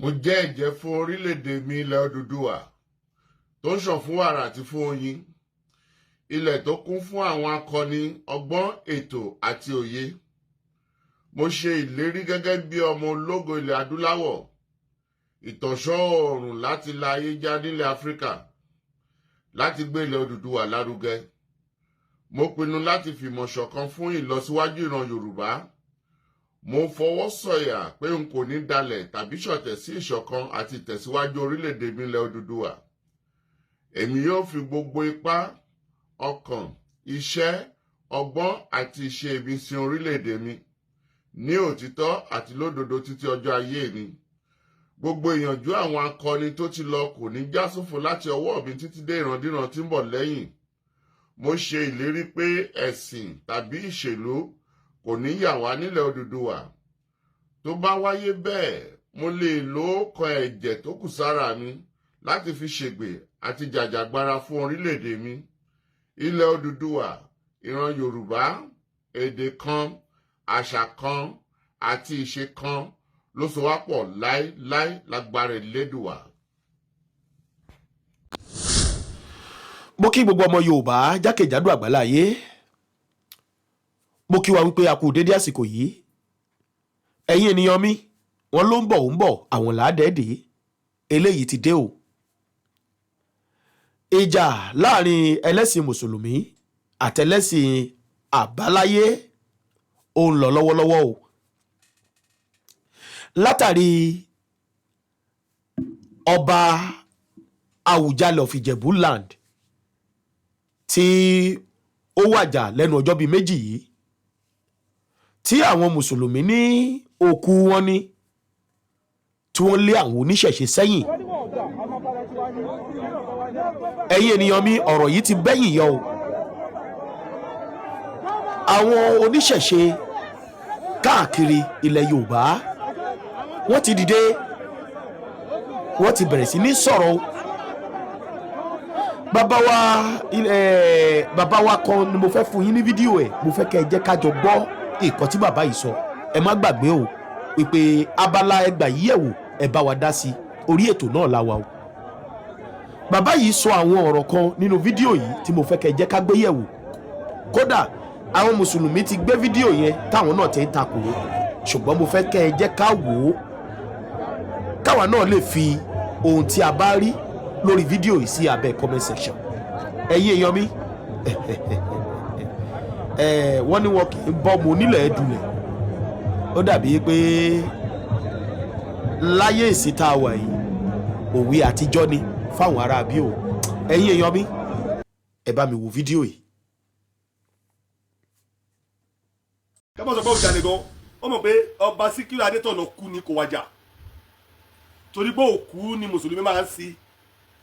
Mo jẹ́ ẹ̀jẹ́ fún orílẹ̀-èdè mi ilẹ̀ Odùduwà tó ń ṣàn fún wàrà àti fún oyin, ilẹ̀ tó kún fún àwọn akọni ọgbọ́n, ètò àti òye. Mo ṣe ìlérí gẹ́gẹ́ bí ọmọ ológo ilẹ̀ adúláwọ̀, ìtànṣán oòrùn láti la ayé já nílẹ̀ Áfíríkà, láti gbé ilẹ̀ Odùduwà lárugẹ. Mo pinnu láti fìmọ̀ ṣọ̀kan fún ìlọsíwájú ìran Yorùbá. Mo fọwọ́ sọ̀yà pé n kò ní dalẹ̀ tàbí ṣọ̀tẹ̀ sí ìṣọ̀kan àti ìtẹ̀síwájú orílẹ̀-èdè mi ilẹ̀ Odùduwà. Èmi yóò fi gbogbo ipá, ọkàn, iṣẹ́, ọgbọ́n àti ìṣe mi sin orílẹ̀-èdè mi ní òtítọ́ àti lódodo títí ọjọ́ ayé mi. Gbogbo ìyànjú àwọn akọni tó ti lọ kò ní já sófo láti ọwọ́ mi títí dé ìrandíran tí ń bọ̀ lẹ́yìn. Mo ṣe ìlérí pé ẹ̀sìn tàbí ìṣèlú kò ní yà wá nílẹ̀ Odùduwà. Tó bá wáyé bẹ́ẹ̀, mo lè lo ọ̀kan ẹ̀jẹ̀ tó kù sára mi láti fi ṣègbè àti jàjàgbara fún orílẹ̀-èdè mi. Ilẹ̀ Odùduwà, ìran Yorùbá, èdè kan, àṣà kan àti ìṣe kan ló so wá pọ̀ láéláé lágbára Elédùwà. Mo kí gbogbo ọmọ Yorùbá jákèjádò àgbáláyé. Mo kí wa wípé a kú dédé àsìkò yìí. Ẹ̀yin ènìyàn mi, wọ́n ló ń bọ̀ àwọn làádẹ́ẹ̀dẹ́. Eléyìí ti dé o. Ìjà láàrin ẹlẹ́sìn Mùsùlùmí àtẹlẹ́sìn àbáláyé ó ń lọ lọ́wọ́lọ́wọ́ o. Látàrí ọba Àwùjalẹ̀ of Ìjẹ̀bú land tí ó wàjà lẹ́nu ọjọ́ bíi méjì yìí, tí àwọn Mùsùlùmí ní òkú wọn ní tí wọ́n lé àwọn oníṣẹ̀ṣe sẹ́yìn. Ẹ̀yin ènìyàn mi, ọ̀rọ̀ yìí ti bẹ́yìn yọ o. Àwọn oníṣẹ̀ṣe káàkiri ilẹ̀ Yorùbá wọ́n ti dìde, wọ́n ti bẹ̀rẹ̀ sí ní sọ̀rọ̀. Bàbá wa kan ni mo fẹ́ fún yín ní fídíò ẹ̀. Mo fẹ́ kẹ́ ẹ jẹ́ ká jọ gbọ́ nǹkan tí bàbá yìí sọ. Ẹ má gbàgbé o pé abala ẹgbà yìí yẹ̀wò ẹ bá wa dá sí orí ètò náà la wà o. Bàbá yìí sọ àwọn ọ̀rọ̀ kan nínú fídíò yìí tí mo fẹ́ kẹ́ ẹ jẹ́ ká gbé yẹ̀wò. Kódà àwọn Mùsùlùmí ti gbé fídíò yẹn táwọn náà ti ń takò ó, ṣùgbọ́n mo fẹ́ kẹ́ ẹ jẹ́ ká wò ó, káwa náà lè fi ohun tí a bá rí lórí fídíò yìí sí abẹ́ comment section. Ẹ̀yin èèyàn mi, wọ́n ní wọn kì í bọ́ mo nílẹ̀ ẹ̀dùnlẹ̀. Ó dàbí pé láyé ìsìta wà yìí òwe àtijọ́ ni fáwọn ará bí o. Ẹ̀yin èèyàn mi, ẹ bá mi wo fídíò yìí. Kábọ̀ sọ pé Àwùjalẹ̀ gan, ó mọ̀ pé ọba Síkírù Adétọ̀nà kú ní kò wájà, torí pé òkú ni Mùsùlùmí máa ń sí.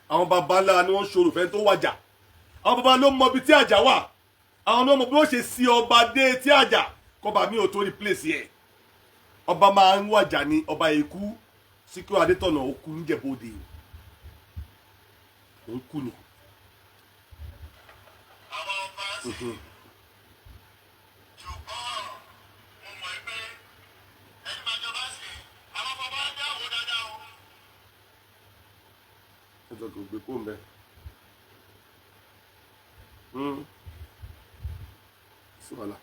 Àwọn baba ńlá ni wọ́n ṣòro fẹ́ tó wájà. Àwọn baba ló mọ ibi tí àjà wà, àwọn ló mọ bí wọ́n ṣe sí ọba dé tí àjà kọba mi ò tó replace ẹ̀. Ọba máa ń wájà ní ọba èkú. Síkírù Adétọ̀nà ó kú níjẹ̀bọ́dé, òun kú ni. Ẹjọ́ kò gbé kó ń bẹ. Sí wàhálà,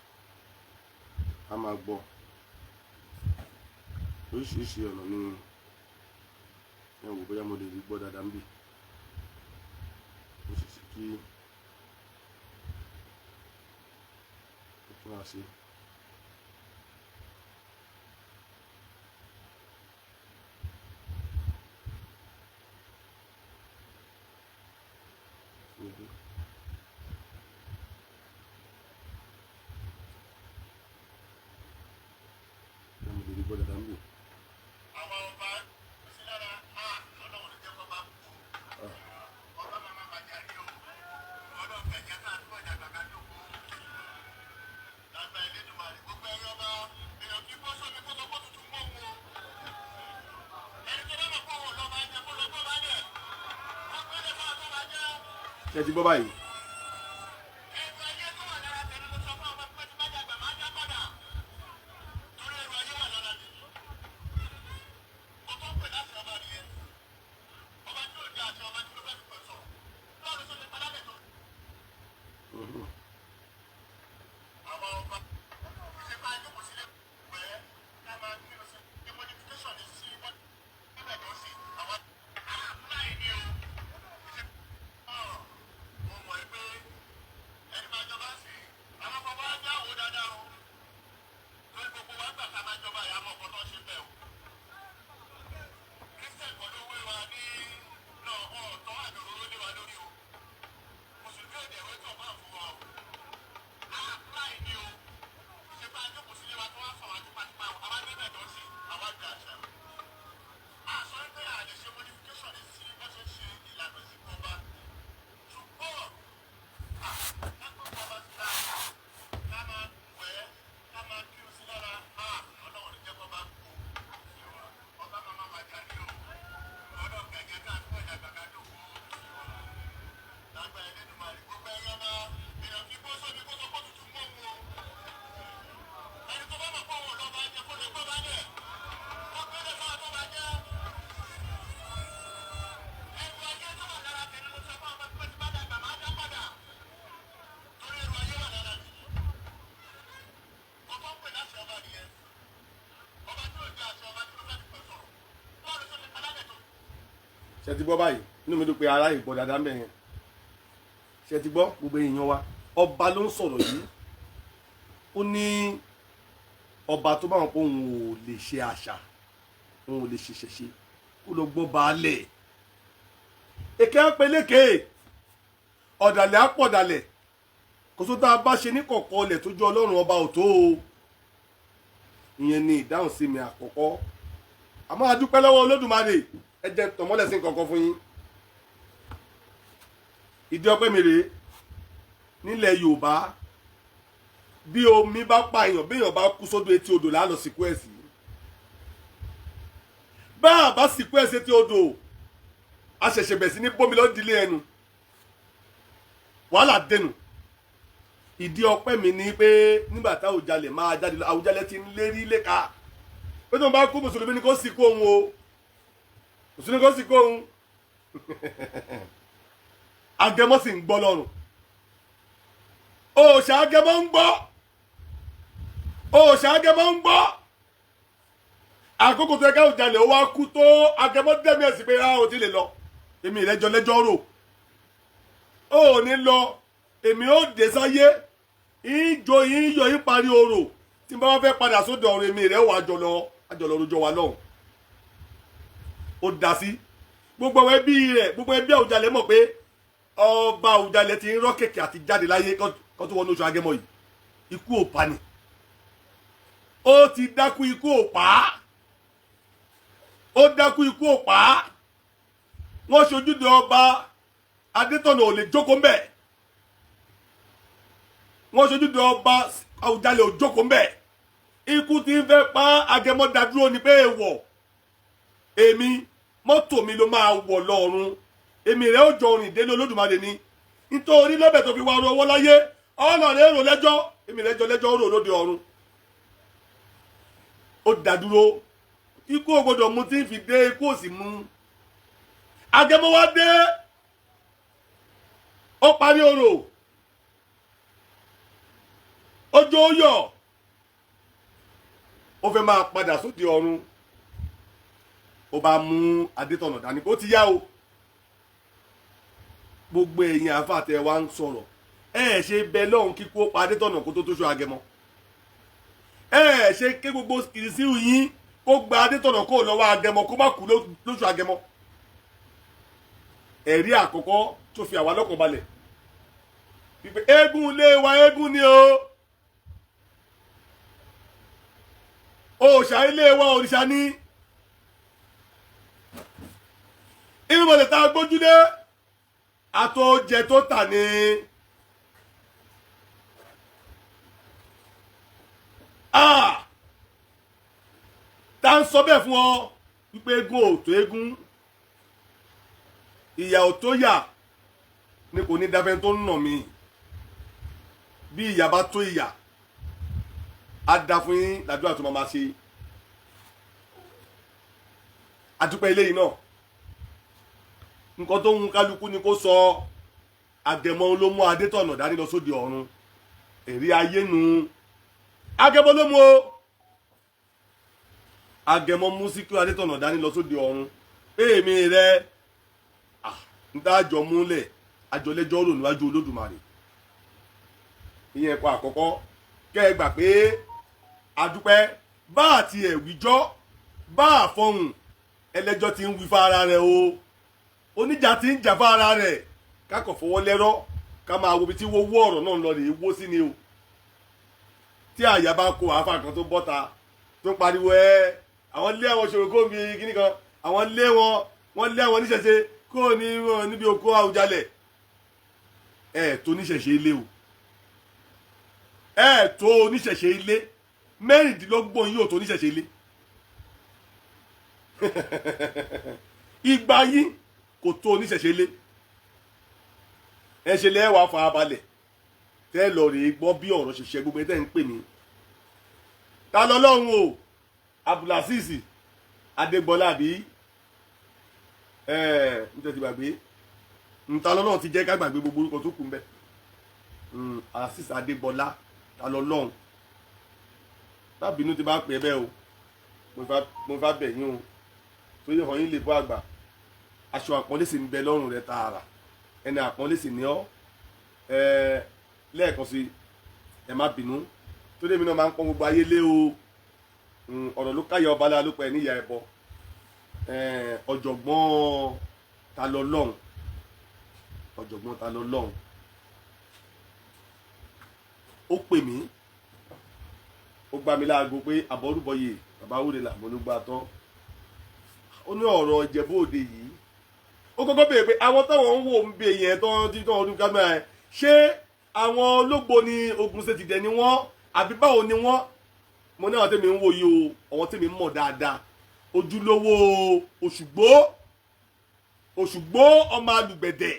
a máa gbọ́ oríṣiríṣi ọ̀nà ní ẹ̀wò bóyá mo lè rí gbọ́ dáadáa ń bì. Ó sì sí kí Ṣé ti gbọ́ báyìí? Ṣé ti gbọ́ báyìí? Inú mi dùn pé ara ìgbọ́ dáadáa mẹ́rin. Ṣé ti gbọ́ gbogbo èèyàn wa? Ọba ló ń sọ̀rọ̀ yìí. Ó ní ọba tó bá wọn pé òun ò lè ṣe àṣà, òun ò lè ṣe ṣẹ̀ṣe, kó lọ gbọ́ baálẹ̀. Èké á peléke, ọ̀dàlẹ̀ á pọ̀dàlẹ̀, kò tó tá a bá ṣe ní kọ̀ọ̀kan ọlẹ̀ tó jọ Ọlọ́run ọba ò tó o. Ìyẹn ni ìdáhùn sí mi àkọ́kọ́. Àmọ́ a dúpẹ́ lọ́wọ́ Olódùmarè. Ẹ jẹ́ tọ̀mọ́lẹ̀ sí nǹkan kan fún yín. Ìdí ọpẹ́ mi rèé nílẹ̀ Yorùbá, bí omi bá pààyàn, bí èèyàn bá kú sódò etí odò lálọ́ sìnkú ẹ̀ sí. Bá a bá sìnkú ẹ̀ sí etí odò, a ṣẹ̀ṣẹ̀ bẹ̀ sí ní bómi lọ́ọ́ dílé ẹnu, wàhálà dẹnu. Ìdí ọpẹ́ mi ni pé nígbà tá Àwùjalẹ̀ máa jáde lọ, Àwùjalẹ̀ ti ń lérí léka pé tó ń bá kú mùsùlùmí ni kó sìnkú òun o, mùsùlùmí kó sìnkú òun. Agẹmọ sì ń gbọ́ lọ́rùn, òòṣà Agẹmọ ń gbọ́, òòṣà Agẹmọ ń gbọ́. Àkókò tó yẹ ká Àwùjalẹ̀ ó wá kú tó Agẹmọ dẹ́mi ẹ̀ sí pé a ò ti lè lọ, èmi ìrẹ́jọ lẹ́jọ́ rò, ó ní lọ, èmi ó dé sáyé, ìjọ yìí yọ yín parí orò, tí n bá wá fẹ́ padà sódò ọ̀run èmi rẹ̀ wà àjọlọ rojọ́ wa lọ́hùn. Ó dá sí gbogbo ẹbí rẹ̀, gbogbo ẹbí Àwùjalẹ̀ mọ̀ pé ọba Àwùjalẹ̀ ti ń rọ́ kẹ̀kẹ́ àti jáde láyé kó tó wọnú oṣù Agẹmọ yìí. Ikú ò pa ni, ó ti dákú, ikú ò pa á, ó dákú, ikú ò pa á. Wọ́n ṣojúde ọba Adétọ̀nà ò lè jókòó mbẹ̀, wọ́n ṣojúde ọba Àwùjalẹ̀ ò jókòó mbẹ̀. Ikú ti ń fẹ́ pa Agẹmọ dádúró ni pé èèwọ̀, èmi mọ́tò mi ló máa wọ̀ lọ́run, èmi rẹ̀ ó jọ orin délé Olódùmarè ni, nítorí lọ́bẹ̀ tó fi wá ru ọwọ́ láyé ọ̀nà rẹ̀ rò lẹ́jọ́, èmi rẹ̀ jọ lẹ́jọ́ rò lóde ọ̀run. Ó dádúró, ikú ò gbọdọ̀ mú tí ń fi dé, ikú ò sì mú. Agẹmọ wá dé, ó parí orò, ọjọ́ ó yọ̀, ó fẹ́ máa padà sóde ọ̀run. Ó bá mú Adétọ̀nà dání kó ti yá o. Gbogbo èèyàn àfàtẹ wa ń sọ̀rọ̀, ẹ ṣe bẹ lọ́hùn kíkú ó pa Adétọ̀nà kó tó tóṣù Agẹmọ. ṣe ké gbogbo kìrìsìrù yín kó gba Adétọ̀nà kó lọ́wọ́ Agẹmọ kó má kú lóṣù Agẹmọ. Ẹ̀rí àkọ́kọ́ tó fi àwa lọ́kàn balẹ̀ wípé eégún ilé wa eégún ni o, òòṣà ilé wa òrìṣà ni, inú mọ̀lẹ̀ tá a gbójúlé àtòjẹ tó tà ní. Tá ń sọ bẹ́ẹ̀ fún ọ wípé eégún ò tó eégún, ìyà ò tó yà ni kò ní dáfẹ́ tó ń nà mí. Bí ìyà bá tó ìyà á dá fún yín làdúrà tó máa ṣe. Àdúpẹ́ eléyìí náà nǹkan tó ń kálukú ni kó sọ Agẹmọ ló mú Adétọ̀nà dání lọ sóde ọ̀run. Èrè ayé nu Agẹmọ ló mú o. Agẹmọ mú Síkírù Adétọ̀nà dání lọ sóde ọ̀run. Èmi rẹ ń tá àjọ múlẹ̀ àjọlẹ́jọ́ rò níwájú Olódùmarè. Ìyẹn ẹ̀kọ́ àkọ́kọ́ kẹ́ ẹ gbà pé adúpẹ́ bá àti ẹ̀wíjọ́ bá àfọhùn ẹlẹ́jọ́ ti ń wí fára rẹ̀ o, oníjà ti ń jà fára rẹ̀, kákọ̀ fọwọ́ lẹ́rọ́ ká máa wo ibi tí wọ́wọ́ ọ̀rọ̀ náà lọ rèé wó sí ni o. Tí àyà bá kó àáfà kan tó bọ́ta tó pariwo àwọn lé àwọn ṣòro kó mi kíní kan, àwọn lé wọn lé àwọn oníṣẹ̀ṣe kó ní níbi òkú Àwùjalẹ̀, tó oníṣẹ̀ṣe ilé o, tó oníṣẹ̀ṣe ilé mẹ́rìndínlọ́gbọ̀n yóò tó oníṣẹ̀ṣe ilé. Ìgbà yín kò tó oníṣẹ̀ṣe ilé. Ẹ ṣe lẹ́wà farabalẹ̀ tẹ́ lọ rèé gbọ́ bí ọ̀rọ̀ ṣiṣẹ́ gbogbo ẹ̀ tẹ́ ń pè ní ta lọ́lọ́run o, Abdulaziz Adégbọlá àbí ń tẹ́tí gbàgbé ta lọ́lọ́run ti jẹ́ ká gbàgbé gbogbo orúkọ tó kù ń bẹ̀. Azeez Adégbọlá ta lọ́lọ́run, tábìínú ti bá pè é bẹ́ẹ̀ o, mo fà bẹ̀ yín o, tó yẹ hàn yín lè bọ́ àgbà, aṣọ àpọ́nlé sì ń bẹ lọ́rùn rẹ̀ tààrà, ẹni àpọ́nlé sì ní ọ́. Lẹ́ẹ̀kan sí ẹ má bínú tó dé mi náà máa ń pọ́n gbogbo ayé lé o, ọ̀rọ̀ ló káyọ̀ ọba lára ló pẹ̀ níyà ẹ̀bọ. Ọ̀jọ̀gbọ́n ta lọ́lọ́run, ọ̀jọ̀gbọ́n ta lọ́lọ́run ó pè mí, ó gbá mi láago pé àbọ̀rúbọyè bàbá wúre làbọ̀ ló gbà tán. Ó ní ọ̀rọ̀ Ìjẹ̀bú Òde yìí, ó kọ́kọ́ béèrè pé àwọn táwọn ń wò ń bè yẹn tán tí tán ọdún kámẹ́rà yẹn ṣé àwọn ológbò ní Ògùn State dẹ̀ ni wọ́n àbí báwo ni wọ́n. Mo ní àwọn tèmi ń wò yìí o, àwọn tèmi mọ̀ dáadáa, ojúlówó Òṣùgbó ọmọ Alùgbẹ̀dẹ̀,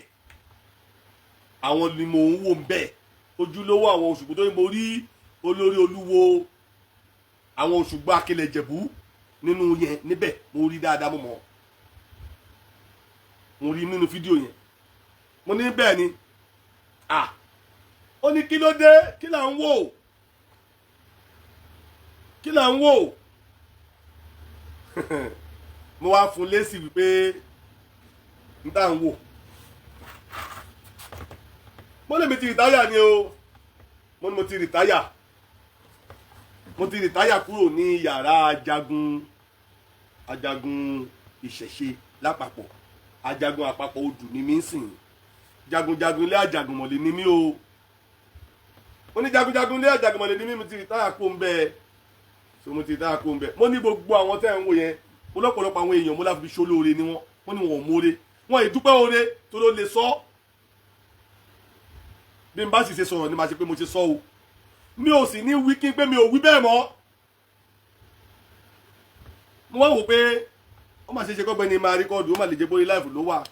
àwọn ni mo ń wò ń bẹ̀, ojúlówó àwọn Òṣùgbó tó ní mo rí olórí olúwo àwọn Òṣùgbó Akilẹ̀ Ìjẹ̀bú nínú yẹn níbẹ̀, mo rí dáadáa, mo rí nínú fídíò yẹn. Mo ní bẹ́ẹ̀ ni ó ní kí ló dé, kí là ń wò, kí là ń wò. Mo wá fún lésì wípé n tá ń wò, mo lè mi ti rìtáyà ni o, mo ní mo ti rìtáyà, kúrò ní yàrá ajagun ìṣẹ̀ṣe lápapọ̀, ajagun àpapọ̀ odù ni mí ń sìn, jagunjagun ilé àjàgùnmọ̀lẹ̀ ni mí o, mo ní jagunjagun ilé àjàgùnmọ̀lẹ̀ ni mí, mo ti rìtáyà kó ń bẹ́ẹ̀, so mo ti rìtáyà kó ń bẹ́ẹ̀. Mo ní gbogbo àwọn tẹ́ ń wò yẹn, ọ̀pọ̀lọpọ̀ àwọn èèyàn mo láfi fi ṣolóore ni wọ́n ní wọn ò mórè, wọn ìdúpẹ́ oore tó ló lè sọ. Bí n bá sì ṣe sọ̀rọ̀ ni màá ṣe pé mo ti sọ o, mi ò sì ní wí kí n pé mi ò wí bẹ́ẹ̀ mọ́. Mo wá wò pé ó mà ṣe ṣe kọ́gbẹ́ ni máa rékọ́dù, ó mà lè jẹ́ bóyá láìfù ló wà,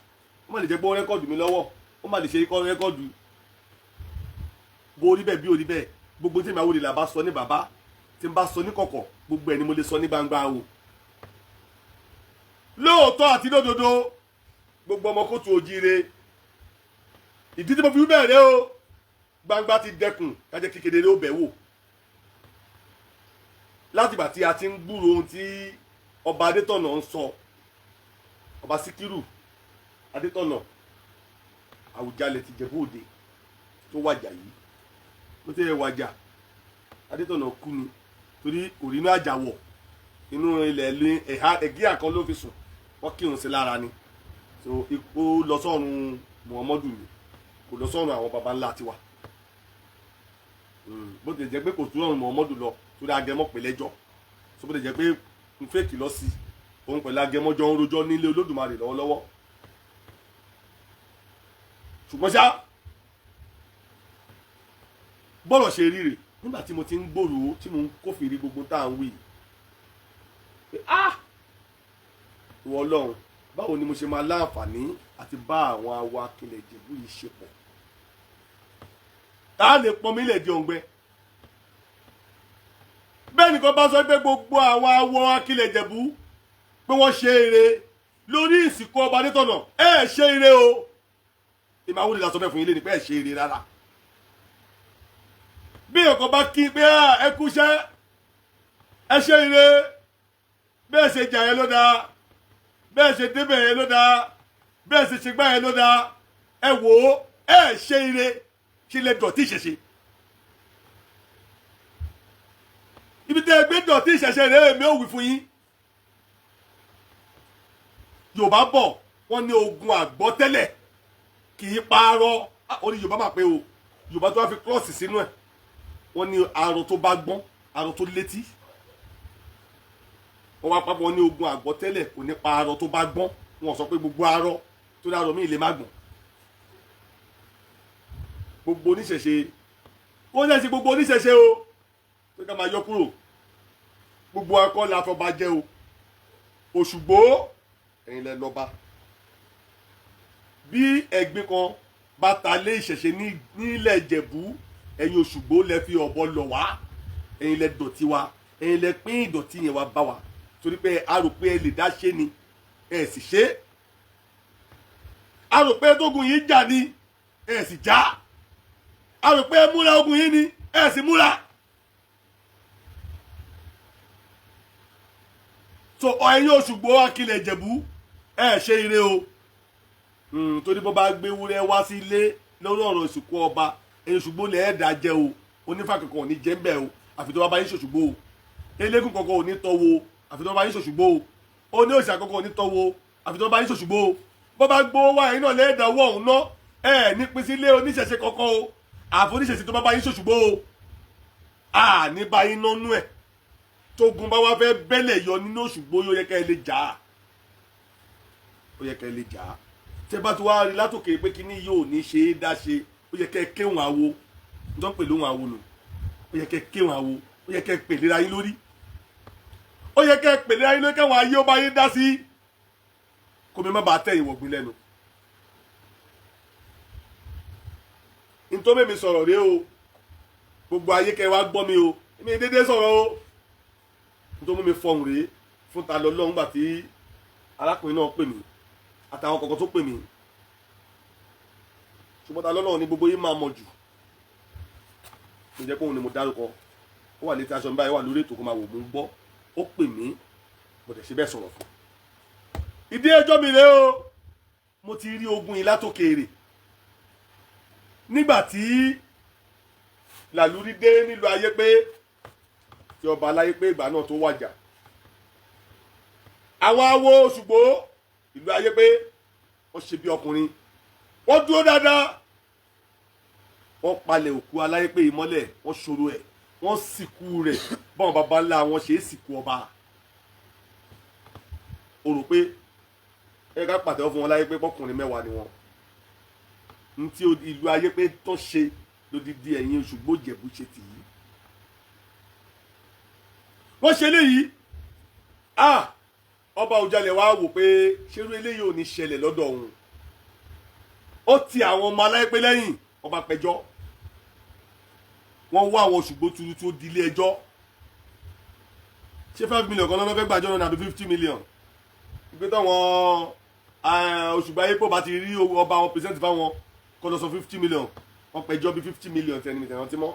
ó mà lè jẹ́ bóyá rékọ́dù mi lọ́wọ́, ó mà lè ṣe rékọ́dù bó rí bẹ́ẹ̀ bí ò rí bẹ́ẹ̀. Gbogbo tí màá wò lè là bá sọ ní bàbá, tí n bá sọ ní kọ̀kọ̀, gbogbo ẹ̀ ni mo lè sọ ní gbangba o. Lóòótọ́ àti lódodo gbogbo ọmọ kóòtù òjíire, ìdí tí mo fi wí bẹ́ẹ̀ rẹ o, gbangba ti dẹkùn kájẹ́ kékeré ó bẹ̀ wò. Látìgbà tí a ti ń gbúrò ohun tí ọba Adétọ̀nà ń sọ, ọba Síkírù Adétọ̀nà Àwùjalẹ̀ ti Ìjẹ̀bú Òde tó wàjà yìí, ló tẹ́ wàjà Adétọ̀nà kú ni torí kò rí inú àjàwọ̀ inú ilẹ̀ ẹ̀há ẹ̀gíà kan ló fi sùn wọ́n kírun sí lára ni so ó lọ sọ́run Muhammadu ni kò lọ sọ́run àwọn baba ńlá tiwa bó ti jẹ́ pé kò tún ọ̀run Muhammadu lọ torí Agẹmọ pè lẹ́jọ́ so bó ti jẹ́ pé n fèkì lọ sí òun pẹ̀lú Agẹmọ jọ ń rojọ́ nílé Olódùmarè lọ́wọ́lọ́wọ́ ṣùgbọ́n ṣá bọ́rọ̀ ṣe rí rè nígbà tí mo ti ń gbòòrò tí mo ń kófìrí gbogbo tá à ń wí pé ìwọ Ọlọ́run báwo ni mo ṣe máa láǹfààní àti bá àwọn awọ Akilẹ̀ Ìjẹ̀bú yìí ṣe pọ̀ tá a lè pọnmi ilẹ̀ di ọ̀ngbẹ bẹ́ẹ̀ nìkan bá sọ pé gbogbo àwọn awọ Akilẹ̀ Ìjẹ̀bú pé wọ́n ṣe eré lórí ìsìnkú ọba Adétọ̀nà ṣe eré o ìmàwúlẹ̀ la sọ bẹ́ẹ̀ fún yín lé ní pé ṣe eré rárá bí ọkọ̀ bá kí pé ẹ kúṣẹ́ ẹ ṣe eré bẹ́ẹ̀ ṣe jà yẹn ló dáa bẹ́ẹ̀ ṣe débẹ̀ yẹn ló dáa bẹ́ẹ̀ ṣe ṣègbà yẹn ló dáa ẹ wò ó ṣe eré ṣe lè dọ̀tí ìṣẹ̀ṣe ibi tẹ́ ẹ gbé dọ̀tí ìṣẹ̀ṣe rẹ̀ èmi ò wí fún yín Yorùbá bọ̀ wọ́n ní ogun àgbọ́tẹ́lẹ̀ kì í parọ́ orí Yorùbá máa pé o Yorùbá tó wá fi klọ́ọ̀sì sínú ẹ̀ wọ́n ní arọ tó bá gbọ́n arọ tó létí wọ́n wá papọ̀ ní ogun àgbọ́tẹ́lẹ̀ kò ní pa arọ tó bá gbọ́n wọ́n sọ pé gbogbo arọ tó dá arọ míì lè má gbọ́n gbogbo oníṣẹ̀ṣe ó ní ẹ̀sìn gbogbo oníṣẹ̀ṣe o pé ká máa yọ kúrò gbogbo akọ́ la fọba jẹ́ o Òṣùgbó ẹ̀yin lẹ lọ́ba bí ẹ̀gbin kan bá ta lé ìṣẹ̀ṣe nílẹ̀ Ìjẹ̀bú ẹ̀yin Òṣùgbó lẹ fi ọ̀bọ lọ̀ wá ẹ̀yin lẹ dọ̀tí wa ẹ̀yin lẹ pín ìdọ̀tí yẹn wá bá wa torí pé a rò pé ẹ lè dá ṣe ni ẹ sì ṣe a rò pé tógun yìí jà ni ẹ sì já a rò pé múra ogun yìí ni ẹ sì múra so ẹ̀yin Òṣùgbó Akilẹ̀ Ìjẹ̀bú ẹ ṣe ire o torí bó bá gbé wúrẹ́ wá sí ilé lórí ọ̀rọ̀ ìsìnkú ọba ẹ̀yin Òṣùgbó lẹ ẹ̀dá jẹ o onífà kankan ò ní jẹ́ ń bẹ̀ o àfi tó bá yín ṣòṣùgbó o eléégún kankan ò ní tọ́wọ́ àfi tó bá yín ṣòṣùgbó o oní òṣà kankan ò ní tọ́wọ́ àfi tó bá yín ṣòṣùgbó o bó bá gbówó wá ẹ̀yin náà lẹ́ẹ̀dá owó ọ̀hún ná ẹ̀ ní pín sí ilé oníṣẹ̀ṣe kankan o àfi oníṣẹ̀ṣe tó bá yín ṣòṣùgbó o ní bá yín nánú ẹ̀ tógun bá wá fẹ́ bẹ́lẹ̀ yọ nínú Òṣùgbó yóò yẹ ká ẹ lè jà á ó yẹ ká ẹ lè jà á tẹ bá ti wá rí látòkè pé kíní yóò ní ṣe é dá ṣe ó yẹ ká ẹ kéwọn àwo nítorí pè lóhun àwo nù ó yẹ ká ẹ kéwọn àwo ó yẹ ká ẹ pè léra yín lórí ó yẹ ká ẹ pè léra yín lórí káwọn ayé ó bá yín dá sí kó mi má bàa tẹ ìwọ̀gbìn lẹ́nu nítorí mi sọ̀rọ̀ rẹ o gbogbo ayé kẹ wá gbọ́ mi o èmi dédé sọ̀rọ̀ o nítorí mi fọhùn rèé fún ta lọ́lọ́run gbà tí arákùnrin náà pè mí àtàwọn kọ̀ọ̀kan tó pè mí ṣùgbọ́n ta lọ́lọ́run ní gbogbo yín máa mọ̀ jù mo jẹ́ pé òun ni mo dárúkọ ó wà létí aṣọ mi báyìí wà lórí ètò kó máa wò mú gbọ́ ó pè mí mo dẹ̀ ṣe bẹ́ẹ̀ sọ̀rọ̀ fún ìdí ẹjọ́ mi rèé o mo ti rí ogun yìí látòkèèrè nígbà tí làlúrí dé nílùú ayé pé tí ọba aláyé pé ìgbà náà tó wàjà àwọn awo Òṣùgbó ìlú ayé pé wọ́n ṣe bí ọkùnrin wọ́n dúró dáadáa wọ́n palẹ̀ òkú aláyé pé ìmọ́lẹ̀ wọ́n ṣòro ẹ̀ wọ́n sìnkú rẹ̀ báwọn baba ńlá wọn ṣe é sìnkú ọba o rò pé ẹ ká pàtẹ́wọ́ fún wọn láyé pé pọ́kùnrin mẹ́wàá ni wọn ní tí ìlú ayé pé tó ṣe lódìdí ẹ̀yin Òṣùgbó Ìjẹ̀bú ṣe tì í wọ́n ṣe léyìí ọba Òjàlẹ̀ wá wò pé ṣerú eléyìí ò ní ṣẹlẹ̀ lọ́dọ̀ òun ó ti àwọn ọmọ aláìpẹ́ lẹ́yìn ọba pẹjọ́ wọ́n wá àwọn Òṣùgbó tuntun tó di ilé ẹjọ́ ṣé 5 million kan lọ́nà fẹ́ gbàjọ́ náà àbí 50 million ìgbé táwọn Òṣùgbó ayépo bá ti rí ọba wọn present fáwọn kọ́ lọ sọ 50 million wọ́n pẹjọ́ bí 50 million tẹ́ni mi tẹ̀rántí mọ́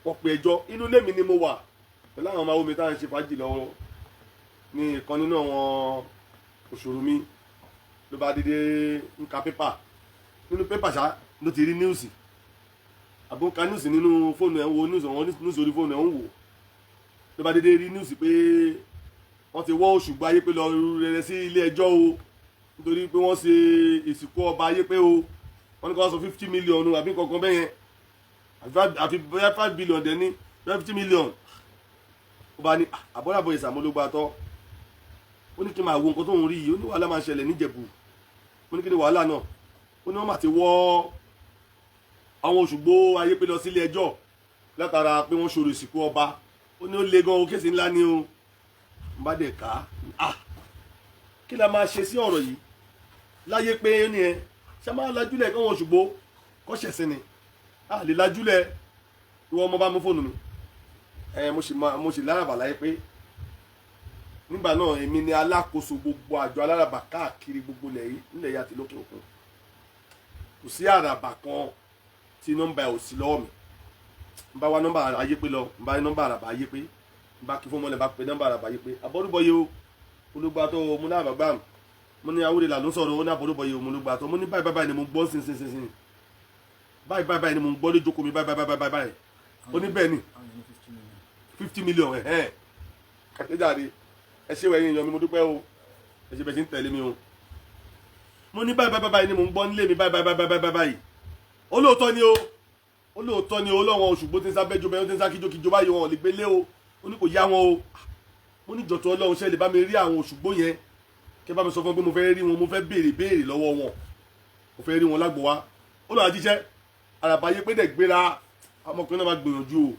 wọ́n pe ẹjọ́ inú ilé mi ni mo wà pẹ̀lú àwọn ọmọ omi tá à ń ṣe fàájì lọ́wọ́ ní ìkan nínú àwọn òṣòro mi ló bá dédé ń ka pépà nínú pépà ṣá ló ti rí níwùsì àbó ń ka níwùsì nínú fóònù ẹ̀ ń wo níwùsì orí fóònù ẹ̀ ń wò ló bá dédé rí news pé wọ́n ti wọ́ Òṣùgbó Ayépé lọ rere sí ilé ẹjọ́ o nítorí pé wọ́n ṣe ìsìnkú ọba Ayépé o wọ́n ní kí wọ́n sọ 50 million àbí kankan bẹ́yẹn àfi bóyá 5 billion dẹ̀ ní 50 million ó bá ní àbọ̀dàbọ̀ ìsàmúlógbà tọ́ ó ní kí n máa wo nǹkan tó ń rí yìí ó ní wàhálà máa ń ṣẹlẹ̀ níjẹ̀bù ó ní kí ni wàhálà náà ó ní wọ́n máa ti wọ́ àwọn Òṣùgbó Ayépé lọ sílé ẹjọ́ látara pé wọ́n ṣòro ìsìnkú ọba ó ní ó le gan o kéèsì ńlá ni o n bá dẹ̀ ká kí la máa ṣe sí ọ̀rọ̀ yìí láyé pé ní ẹ ṣe máa lajúlẹ̀ kí wọ́n Òṣùgbó kọ́ ṣẹ̀sìn ni a lè lajúlẹ̀ ìwọ ọmọ bá mú fóònù mi mo sì lárabà láyé pé nígbà náà èmi ni alákòóso gbogbo àjọ alárabà káàkiri gbogbo nílẹ̀ yìí àti lókè òkun kò sí àràbà kan tí nọ́mbà ẹ̀ ò sí lọ́wọ́ mi n bá wá nọ́mbà Ayépé lọ n bá nọ́mbà àràbà Ayépé n bá kí fún mọ́lẹ̀ bá pe nọ́mbà àràbà Ayépé abọ́dúbọ̀yé o olùgbà tó mo ní àbàgbà mo ní Awúrẹ́là ló sọ̀rọ̀ ó ní abọ́dúbọ̀yé o mo olùgbà tó mo ní báyìí ni mo gbọ́ sinsinsin báyìí ni mo gbọ́ lójókòó mi báyìí ó ní bẹ́ẹ̀ ni 50 million kàtẹ́jáde ẹ ṣe wẹ̀yìn èèyàn mi mo dúpẹ́ o ẹ ṣe bẹ̀ sí ń tẹ̀lé mi o mo ní báyìí ni mo ń gbọ́ nílé mi báyìí olóòótọ́ ni o lọ́wọ́ Òṣùgbó tí ń sábẹ́jọ bẹ́ẹ̀ ó ti ń sá kíjokíjo báyìí wọn ò lè gbélé o ó ní kò yá wọn o mo ní jọ̀tọ̀ Ọlọ́run ṣe lè bá mi rí àwọn Òṣùgbó yẹn kí ẹ bá mi sọ fún mi pé mo fẹ́ rí wọn mo fẹ́ béèrè lọ́wọ́ wọn mo fẹ́ rí wọn lágbo wa ó lọ́ọ́ àjíṣẹ́ Àràbà Ayépé dẹ̀ gbéra ọmọkùnrin náà bá gbìyànjú o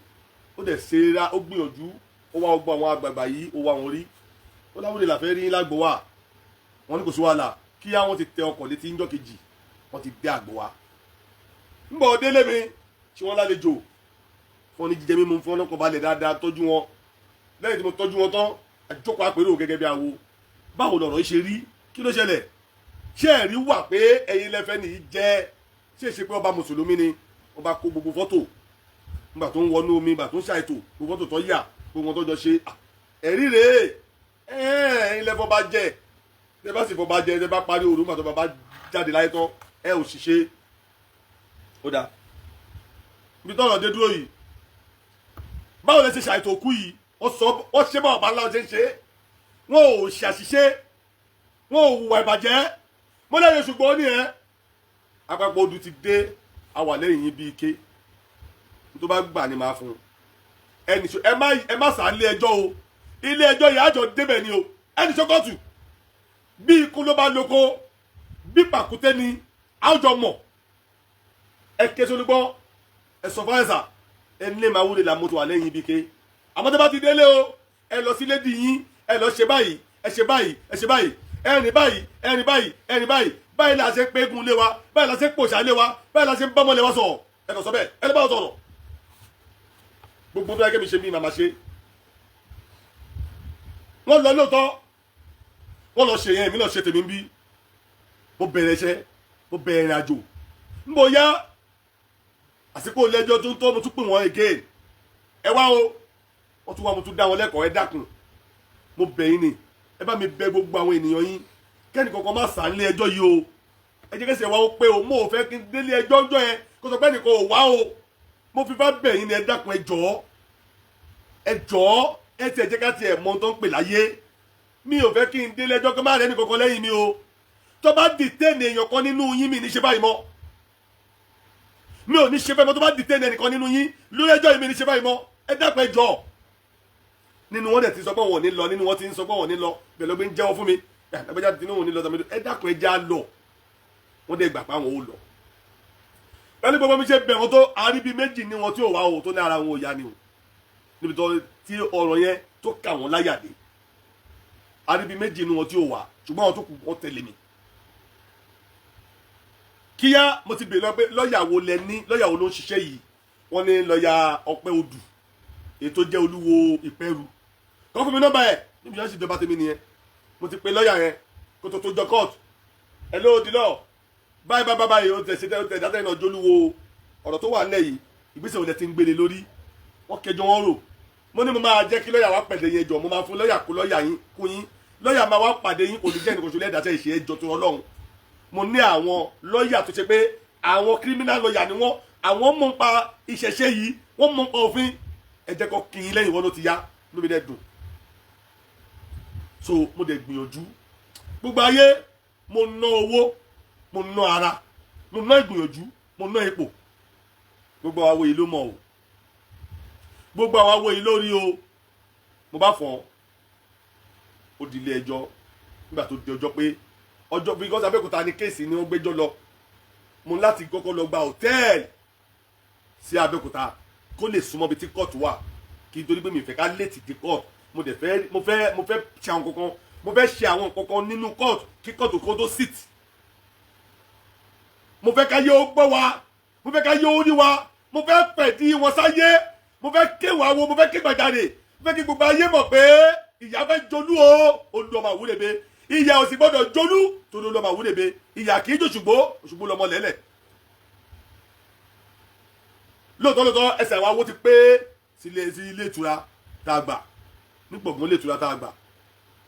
ó dẹ̀ ṣera ó gbìyànjú ó wá gbọ́ àwọn àgbààgbà yìí ó wá wọn rí ó láwùrẹ́ làfẹ́ rí lágbo wa wọn ní kò sí wàhálà kí àwọn ti tẹ ọkọ̀ létí ńjọ́ kejì wọ́n ti dé àgbo wa ń bọ̀ délé mi tí wọ́n lálejò fún ní jíjẹ mímu fún ọlọ́kọ̀ balẹ̀ dáadáa tọ́jú wọn lẹ́yìn tí mo tọ́jú wọn tán àjókòó àpérò gẹ́gẹ́ bí awo báwo lọ̀rọ̀ ṣe rí kí ló ṣẹlẹ̀ ṣé ẹ̀rí wà pé ẹ̀yin lẹ́fẹ́ nìyí jẹ́ ṣé ṣe pé ọba mùsùlùmí ni wọ́n bá kó gbogbo fọ́tò nígbà tó ń wọnú omi nígbà tó ń ṣàìtò gbogbo fọ́tò tó yà gbogbo wọn tó jọ ṣe ẹ̀rí rèé ẹ̀yin lẹ́fọ́ bá jẹ́ ẹ bá sì fọ́ bá jẹ́ ẹ bá parí òru nígbà tó bá jáde láyé tán ẹ ò ṣiṣẹ́ ó dáa ibi tọ́rọ̀ dé dúró yìí báwo lẹ ṣe ṣàìtò òkú yìí wọ́n ṣe bá ọ̀bá ńlá ṣe ń ṣe wọn ò ṣàṣìṣe wọn ò hùwà ìbàjẹ́ mo lẹ́yìn ṣùgbọ́n ní ẹ àpapọ̀ odù ti dé àwà lẹ́yìn yín bíi ike tó bá gbà ní máa fún un ẹnì ṣe ẹ má sà ilé ẹjọ́ o ilé ẹjọ́ yìí àjọ débẹ̀ ni o ẹnì ṣe kóòtù bí ikú ló bá lóko bí pàkúté ni àwùjọ mọ̀ ẹ ké solúgbọ́n ẹ sọ fún ẹ̀sà ẹ nílé máa wúlò làmútò wà lẹ́yìn ibi ké àmọ́ tó bá ti délé o ẹ lọ sí lédi yín ẹ lọ ṣe báyìí ẹ ṣe báyìí ẹ ṣe báyìí ẹrìn báyìí ẹrìn báyìí ẹrìn báyìí báyìí la ṣe ń pégun lé wa báyìí la ṣe ń pòṣà lé wa báyìí la ṣe ń bọ́mọ lé wa sọ̀rọ̀ ẹ lọ sọ bẹ́ẹ̀ ẹ lọ bá wọn sọ̀rọ̀ gbogbo bí akẹ́mi ṣe bí màmá ṣe wọ́n lọ lóòótọ́ wọ́n lọ ṣe yẹn èmi náà ṣe tèmi bí mo bẹ̀rẹ̀ iṣẹ́ mo bẹ̀rẹ̀ ìrìn àjò ń bọ̀ yá àsìkò lẹ́jọ́ tó ń tọ́ mo tún pè wọ́n again ẹ wá o wọ́n tún wá mo tún dá wọn lẹ́kọ̀ọ́ ẹ dákun mo bẹ̀ yín ni ẹ bá mi bẹ̀ gbogbo àwọn ènìyàn yín kẹ́ni kankan má sà nílé ẹjọ́ yìí o ẹ jẹ́ kẹ́sì ẹ̀ wá ó pé o mo ò fẹ́ kí n délé ẹjọ́ ọjọ́ yẹn kó sọ pé ẹnìkan ò wá o mo fi bá bẹ̀ yín ni ẹ dákun ẹ jọ̀ọ́ ẹ tiẹ̀ jẹ́ ká tiẹ̀ mọ tó ń pè láyé mi ò fẹ́ kí n délé ẹjọ́ kó má rẹ́ nìkankan lẹ́yìn mi o tó bá dìtẹ́ẹ̀nì èèyàn kan nínú yín mi ní ṣe báyìí mọ́ mi ò ní ṣe báyìí mọ́ tó bá dìtẹ́ẹ̀nì ẹnìkan nínú yín lórí ẹjọ́ yìí mi ní ṣe báyìí mọ́ ẹ dákun ẹ jọ̀ọ́ nínú wọn dẹ̀ ti sọ pé wọn ò ní lọ nínú wọn ti ń sọ pé wọn ò ní lọ bẹ́ẹ̀ ló gbé ń jẹ́wọ́ fún mi ẹgbẹ́jà tí wọn ò ní lọ tàbí ẹ dákun ẹ já lọ wọn dẹ̀ gbà pé àwọn ò lọ pẹ̀lú gbogbo mi ṣe bẹ̀ wọn tó aríbi méjì ní wọn tí ò wá o tó ní ara wọn ò yá ni o níbi tó tí ọ̀rọ̀ yẹn tó kà wọ́n láyà dé aríbi méjì ní wọn tí ò wá ṣùgbọ́n àwọn tó kù wọ́n tẹ̀lé mi kíá mo ti bèèrè lọ pé lọ́ọ̀yà wo lẹ ní lọ́ọ̀yà wo ló ń ṣiṣẹ́ yìí wọ́n ní lọ́ọ̀yà Ọpẹ́ Odù èyí tó jẹ́ olúwo Ìpẹ́rù kọ́ fún mi nọ́mbà ẹ̀ níbi yẹn sì jọba tèmi nìyẹn mo ti pe lọ́ọ̀yà yẹn kó tó jọ court ẹ ló di lọ báyìí ó tẹ̀ dáadáa iná jólúwo ọ̀rọ̀ tó wà nílẹ̀ yìí ìgbésẹ̀ òun lẹ ti ń gbélé lórí wọ́n kẹjọ wọn rò mo ní mo máa jẹ́ kí lọ́ọ̀yà wá pẹ̀lẹ́ yẹn jọ mo máa fún lọ́ọ̀yà kó lọ́ọ̀yà yín kún yín lọ́ọ̀yà máa wá pàdé yín kò ní jẹ́ nìkan ṣọlẹ́ ìdájọ́ ìṣe ẹjọ́ tó Ọlọ́run mo ní àwọn lọ́ọ̀yà tó ṣe pé àwọn criminal lọ́ọ̀yà ni wọ́n àwọn mọ̀ nípa ìṣẹ̀ṣe yìí wọ́n mọ̀ nípa òfin ẹ jẹ́ kó kí yín lẹ́yìn wọn ló ti yá mi dẹ̀ dùn so mo dẹ̀ gbìyànjú gbogbo ayé mo ná owó mo ná ara mo ná ìgbìyànjú mo ná ipò gbogbo àwọn awo yìí ló mọ̀ o gbogbo àwọn awo yìí lórí o mo bá fọ́n ó di ilé ẹjọ́ nígbà tó di ọjọ́ pé ọjọ́ because Abẹ́òkúta ní kéèsì ni wọ́n gbẹ́jọ́ lọ mo láti kọ́kọ́ lọ gba hòtẹ́ẹ̀lì sí Abẹ́òkúta kó lè súnmọ́ bí tí kóòtù wà kí n torí pé mi fẹ́ ká léètì dé kóòtù mo fẹ́ ṣe àwọn kankan mo fẹ́ ṣe àwọn kankan nínú kóòtù kí kóòtù kó tó sit mo fẹ́ ká yé ó gbọ́ wa mo fẹ́ ká yé ó rí wa mo fẹ́ pẹ̀dí wọn sáyé mo fẹ́ kéwàá wo mo fẹ́ ké gbàjáde mo fẹ́ kí gbogbo ayé mọ̀ pé ìyá fẹ́ jolú o olùdọ́mọ àwúrẹ́bẹ ìyá ò sì gbọ́dọ̀ jolú tó ló lọ́mọ àwúrẹ́bẹ ìyá kì í jò ṣùgbọ́n lọ́mọ lẹ́lẹ̀ lóòótọ́ ẹsẹ̀ àwọn awo ti pé sí ilé ìtura tá a gbà ní gbọ̀ngàn ilé ìtura tá a gbà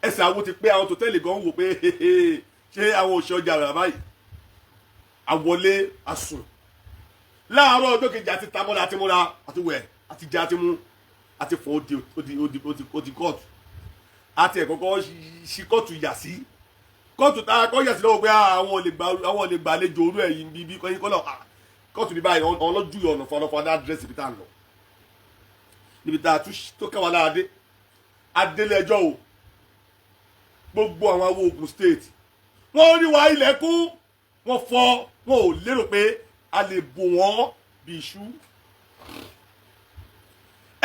ẹsẹ̀ àwọn ti pé àwọn tó tẹ́lẹ̀ gan wò pé ṣé àwọn òṣè ọjà rẹ̀ báyìí àwọlé asùn láàárọ̀ ọjọ́ kejì àti tamọ́lá àti múra àti wẹ̀ àti jẹ́ àti mú àti fọ́ odi kóòtù àti ẹ̀kọ́kọ́ ṣí kóòtù yà sí kóòtù tá a kọ́ yà sí lọ́wọ́ pé àwọn ò lè gbà àlejò orú ẹ̀yìn bíbí kọ́yìn kọ́lọ̀ kóòtù bí báyìí ọlọ́jú ọ̀nà fọlọ́fọ́ ní àdírẹ́sì ibi tá a lọ níbi tá a tún tó kẹwàá láàdé adélẹ́jọ́ o gbogbo àwọn awo Ògùn state wọ́n rí wa ilẹ̀kùn wọ́n fọ́ wọn ò lérò pé a lè bò wọ́n bí iṣu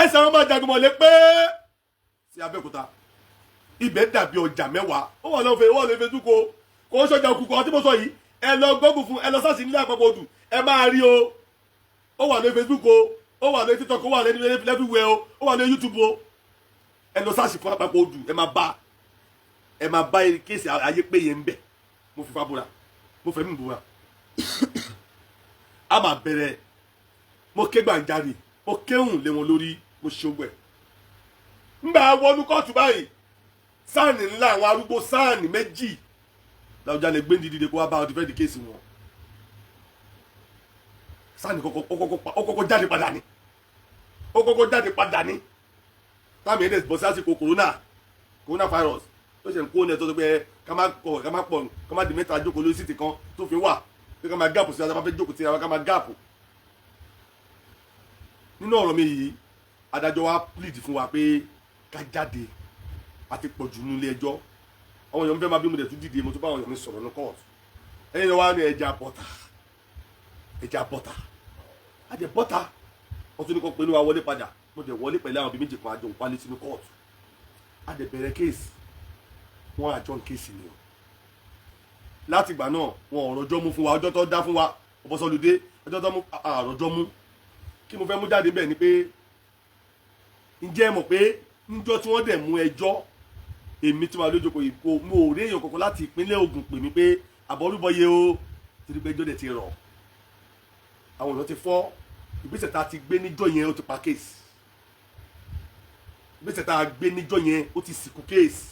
ẹsẹ̀ wọn máa jagunmọ̀lé pé sí Abẹ́òkúta ibẹ̀ dàbí ọjà mẹ́wàá ó wà lọ́fẹ̀ẹ́ Facebook o kò ń ṣọjà òkùnkùn ọtí mo sọ yìí ẹ lọ gọ́gùn fún ẹ lọ sáàsì nílẹ̀ àpapọ̀ odù ẹ máa rí o ó wà lórí Facebook o ó wà lórí TikTok ó wà lórí everywhere o ó wà lórí YouTube o ẹ lọ sáàsì fún àpapọ̀ odù ẹ máa bá kéèsì ayé péye ń bẹ̀ mo fi fa búra mo fẹ́ mi búra a máa bẹ̀rẹ̀ mo ké gbàǹjarè mo kéhùn lé wọn lórí mo ṣe ogbẹ ńgbà wọnú kóòtù báyìí sáànì ńlá àwọn arúgbó sáànì méjì Láwùjalè gbé dídí kó wá bá ọdún fẹ́ẹ́ di kéèsì wọn sáànì kọ́kọ́ jáde padà ní ó kọ́kọ́ jáde padà ní táàmì ẹ̀dẹ̀ bọ̀ sí àsìkò coronavirus tó ṣe ń kó ní ẹ̀ tó tó pé ká má pọ̀ ká má di mẹ́ta jókòó lórí síìtì kan tó fi wà pé ká má gáàpù sí ara bá fẹ́ jókòó sí ara ká má gáàpù nínú ọ̀rọ̀ mi yìí adájọ́ wa plead fún wa pé ká jáde àti pọ̀jù nílé ẹjọ́ àwọn èèyàn fẹ́ máa bí mo dẹ̀ tún dìde mo tún bá àwọn èèyàn mi sọ̀rọ̀ ní court ẹ̀yìn ni wàá ní ẹja bọ́tà àjẹ bọ́tà wọ́n tún ní kó pinnu wa wọlé padà mo dẹ̀ wọlé pẹ̀lú àwọn bí méjì kan àjọ òpálẹ̀ sínú court àdẹ̀ bẹ̀rẹ̀ kéèsì wọ́n àjọ kéèsì ni o láti ìgbà náà wọn ò rọjọ́ mú fún wa ọjọ́ tó dá fún wa ọ̀bọ̀sọ̀lùdé ọjọ́ tó mú àròjọ́ mú kí mo fẹ́ mú jáde bẹ́ẹ̀ ni pé ǹjẹ́ ẹ mọ̀ pé níjọ́ tí wọ́n dẹ̀ mú ẹjọ́ èmi tí wọ́n lójú kò ìkó mo ò rí èèyàn kankan láti ìpínlẹ̀ Ògùn pè mí pé àbọ̀rúbọyé o torí pé ẹjọ́ dẹ̀ ti rọ̀ àwọn èèyàn ti fọ́ ìgbésẹ̀ tá a ti gbé níjọ́ yẹn ó ti pa kéèsì ìgbésẹ̀ tá a gbé níjọ́ yẹn ó ti sìnkú kéèsì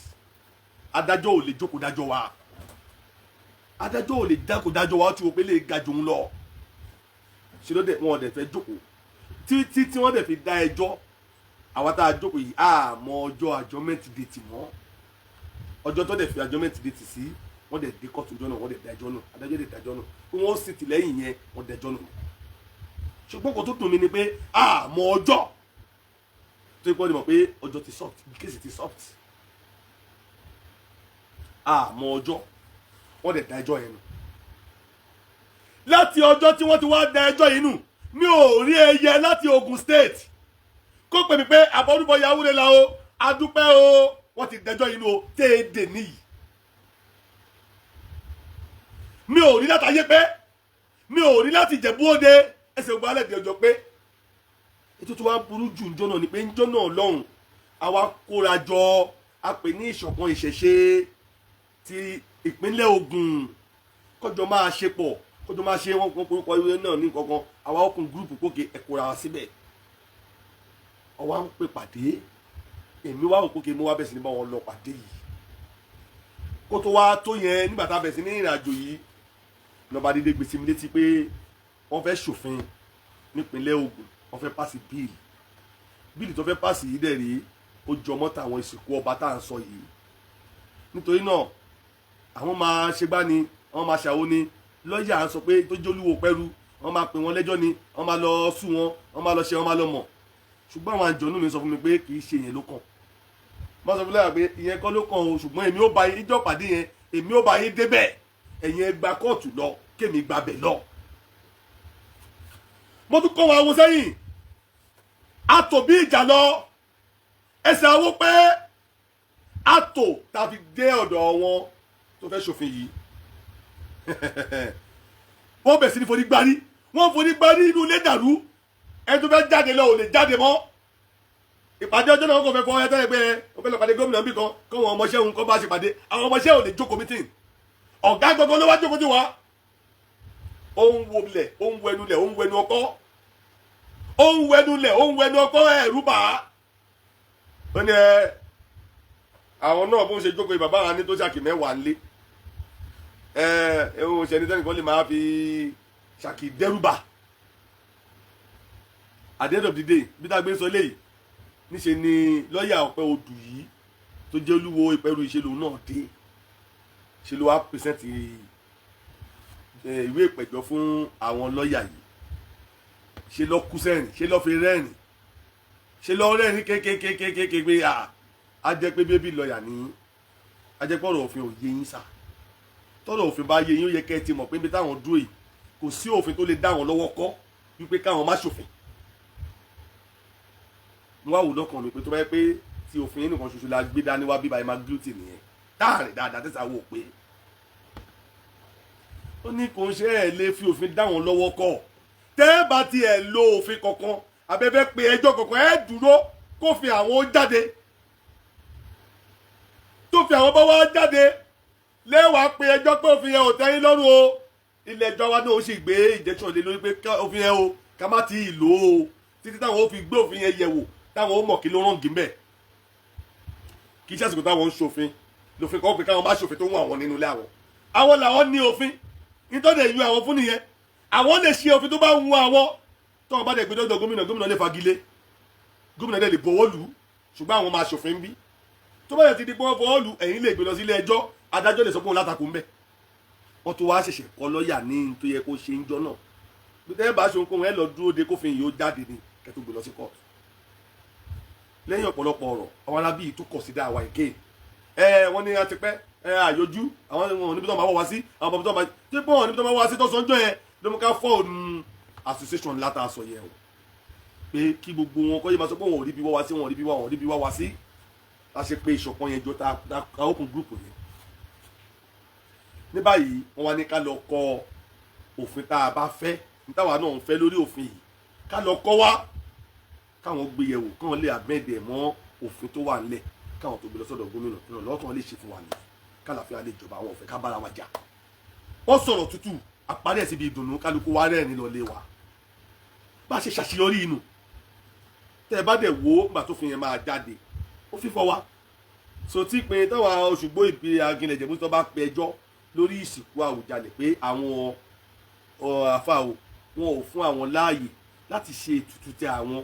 adájọ́ ò lè jókòó dájọ́ wa adájọ́ ò lè jókòó dájọ́ wa ó ti wò pé lè ga jù ń lọ ṣe ló dẹ̀ wọn ò dẹ̀ fẹ́ jókòó títí tí wọ́n dẹ̀ fi dá ẹjọ́ àwa tá a jókòó yìí àmọ́ ọjọ́ adjournment date mọ́ ọjọ́ tó dẹ̀ fi adjournment date sí wọ́n dẹ̀ dé kóòtù ọjọ́ náà wọ́n dẹ̀ dájọ́ náà adájọ́ dẹ̀ dájọ́ náà pé wọ́n sì ti lẹ́yìn yẹn wọ́n dájọ́ náà ṣùgbọ́n kò tó dùn mí ni pé àmọ́ ọjọ́ tó yẹ kó ní mọ̀ pé ọjọ́ ti soft kéèsì ti soft àmọ́ ọjọ́ wọ́n dẹ̀ dájọ́ yẹn nù láti ọjọ́ tí wọ́n ti wá da ẹjọ́ yìí nù mi ò rí ẹyẹ láti Ògùn state kó pè mí pé àbọ̀rúbọyé Awúrẹ́ la o adúpẹ́ o wọ́n ti dẹjọ́ yìí nù o téèdè níyì mi ò rí láti ayé pé mi ò rí láti Ìjẹ̀bú Òde ẹsẹ̀ ògbà alẹ́ di ọjọ́ pé ètò tó wá burú jù ńjọ́ náà ni pé ńjọ́ náà lọ́hùn àwa kóra jọ a pè ní ìṣọ̀kan ìṣẹ̀ṣe ti ìpínlẹ̀ Ògùn kọjọ máa ṣe pọ̀ kọjọ máa ṣe wọn orúkọ ìwé náà ní kankan àwa ọkùn gúrùpù pókè ẹ̀kọ́ra wa síbẹ̀ ọwọ́ à ń pè pàdé èmi wá òpókè mo wá bẹ̀ sí ní bá wọn lọ pàdé yìí kó tó wá tó yẹn nígbà tá a bẹ̀ sí ní ìrìn àjò yìí lọ́ba dídé gbèsè mi létí pé wọ́n fẹ́ ṣòfin nípínlẹ̀ Ògùn wọ́n fẹ́ pàṣẹ bíìlì tó fẹ́ pàṣẹ yìí dẹ̀ rí ó jọmọ́ tàwọn ìsìnkú ọba tá à ń sọ yìí nítorí náà àwọn máa ṣe gbá ni àwọn máa ṣàwo ni lọ́ọ̀yà sọ pé tó jẹ́ olúwo pẹ́rú wọ́n máa pè wọ́n lẹ́jọ́ ni wọ́n máa lọ sùn wọ́n máa lọ ṣe wọ́n máa lọ mọ̀ ṣùgbọ́n àwọn àjọ̀nú mi sọ fún mi pé kì í ṣe yẹn ló kàn wọ́n sọ fún mi lára pé ìyẹn kọ́ ló kàn o ṣùgbọ́n èmi ó bá yín ìjọ pàdé yẹn èmi ó bá yín débẹ̀ ẹ̀yin ẹ gba kóòtù lọ kémi gba bẹ̀ lọ. mo tún kọ́ wọn àwọn sẹ́yìn àtò bí ìjà lọ ẹsẹ̀ àwọn pé àtò tàbí dé ọ̀dọ̀ wọn tó fẹ́ ṣòfin yìí wọ́n bẹ̀ sí ní forí gbárí wọ́n forí gbárí inú ilé dàrú ẹni tó fẹ́ jáde lọ ò lè jáde mọ́ ìpàdé ọjọ́ náà kò fẹ́ fọ ẹtọ́ ẹgbẹ́ òfin lọ pàdé gómìnà bí kan kọ́ wọn ọmọọṣẹ́ òun kọ́ bá ṣe pàdé àwọn ọmọọṣẹ́ ò lè jókòó mítìn ọ̀gá gbogbo ló wá jókòó tí wá ó ń wo ilẹ̀ ó ń wẹnu lẹ̀ ó ń wẹnu ọkọ́ ó ń wẹnu lẹ̀ ó ń wẹnu ọkọ́ ẹ̀rú bà á ó ní àwọn náà bó ń ṣe jókòó bàbá àwọn ní tó ṣàkì mẹ́wàá lé ẹ̀hún ṣẹni tẹ́nìkan lè máa fi ṣàkì dẹ́rùbà at the end of the day bí tá a gbé sọ léyìí níṣe ni lọ́ọ̀yà ọ̀pẹ odù yìí tó jẹ́ olúwo ìpẹ́rù ìṣèlú náà dé ṣe ló wá pèsèntì ìwé ìpẹ̀jọ́ fún àwọn lọ́ọ̀yà yìí ṣe lọ́ kú sẹ́rìn ṣe lọ́ fi rẹ́rìn ṣe lọ́ rẹ́rìn kékékékéké pé a jẹ́ pé bébí lọ́ọ̀yà ní a jẹ́ pé ọ̀rọ̀ òfin ò yé yín sá tọ́rọ̀ òfin bá yé yín ó yẹ kẹ́ ẹ ti mọ̀ pé bí táwọn dúró yìí kò sí òfin tó lè dá wọn lọ́wọ́ kọ́ wípé káwọn má ṣòfin mo wá wò lọ́kàn mi pé tó bá yẹ pé tí òfin nìkan ṣoṣo la gbé dání wá bíbá ẹ máa guilty nìyẹn táàrin dáadáa tẹ̀sán wò pé ó ní kò ń ṣe ẹ̀ lè fi òfin dá wọn lọ́wọ́ kọ́ tẹ́ bá tiẹ̀ lo òfin kankan abẹ́fẹ́ pé ẹjọ́ kankan ẹ̀ dúró kó fi àwọn ó jáde tó fi àwọn bá wá jáde lẹ́wàá pé ẹjọ́ pé òfin yẹn ò tẹ́yìn lọ́rùn o ilé ẹjọ́ wa náà ó sì gbé injection lé lórí pé òfin yẹn o ká má ti lò ó títí táwọn ó fi gbé òfin yẹn yẹ̀wò táwọn ó mọ̀ kí ló rán gímbẹ̀ kì í ṣe àsìkò táwọn ń ṣòfin lòfin kan pé káwọn bá ṣòfin tó ń wọ àwọn nínú ilé àwọn làwọn ní òfin nítorí èyí àwọn fún nìyẹn àwọn lè ṣe òfin tó bá ń wọ àwọn tó wọn bá dẹ̀ gbé dọ́dọ̀ gómìnà lè fagilé gómìnà dẹ̀ lè bọ̀wọ́ lù ú ṣùgbọ́n àwọn máa ṣòfin bí tó bá yẹ ti di pé wọ́n fọwọ́ lù ẹ̀yìn lè gbé lọ sí ilé ẹjọ́ adájọ́ lè sọ pé òun látakò ń bẹ̀ wọ́n tó wá ṣẹ̀ṣẹ̀ kọ́ lọ́ọ̀yà ní tó yẹ kó ṣe ń jọ náà bí tẹ́ bá ṣe ohunkóhun ẹ lọ dúró de kófin yìí ó jáde ní kẹ́tó gbé lọ sí kóòtù lẹ́yìn ọ̀pọ̀lọpọ̀ ọ̀rọ̀ àwọn arábí yìí tó kọ̀ sí dáwà ìké wọ́n ní àti pẹ́ àyọjú àwọn wọn níbi tó máa wọ́ wá sí àwọn bàbá tó máa tí pọ̀ wọn níbi tó máa wọ́ wá sí tó sọ́njọ́ yẹn ló mú ká fọ́ọ̀nù association látà sọ yẹn o pé kí gbogbo wọn kọ́ yé máa sọ pé wọn ò rí bí wọ́ wá sí wọn ò rí bí wá wọn ò rí bí wá wá sí a ṣe pé ìṣọ̀kan yẹn jọ ta open group yẹn ní báyìí wọ́n wá ní ká lọ kọ òfin tá a bá fẹ́ nítawà náà ń fẹ́ lórí òfin yìí ká lọ kọ́ wá káwọn gbé yẹ̀wò káwọn lè àbẹ́ẹ̀dẹ̀ mọ́ òfin tó wà nílẹ̀ káwọn tó gbé lọ sọ́dọ̀ gómìnà ìrànlọ́wọ́ tó wọn lè ṣe fún wa ní kálàfíà lè jọba àwọn òfin ká bára wa jà wọ́n sọ̀rọ̀ tútù àparí ẹ̀ síbi ìdùnnú kálukú wa rẹ̀ nílò lé wa bá a ṣe ṣàṣeyọrí inú tẹ́ ẹ bá dẹ̀ wò ó nígbà tó fi yẹn máa jáde ó fífọ́ wa so tí pé táwa Òṣùgbó ìpè Aginlẹ̀ Ìjẹ̀bú tó bá pe ẹjọ́ lórí ìsìnkú Àwùjalẹ̀ pé àwọn àfàwò wọn ò fún àwọn láàyè láti ṣe ètùtù tẹ àwọn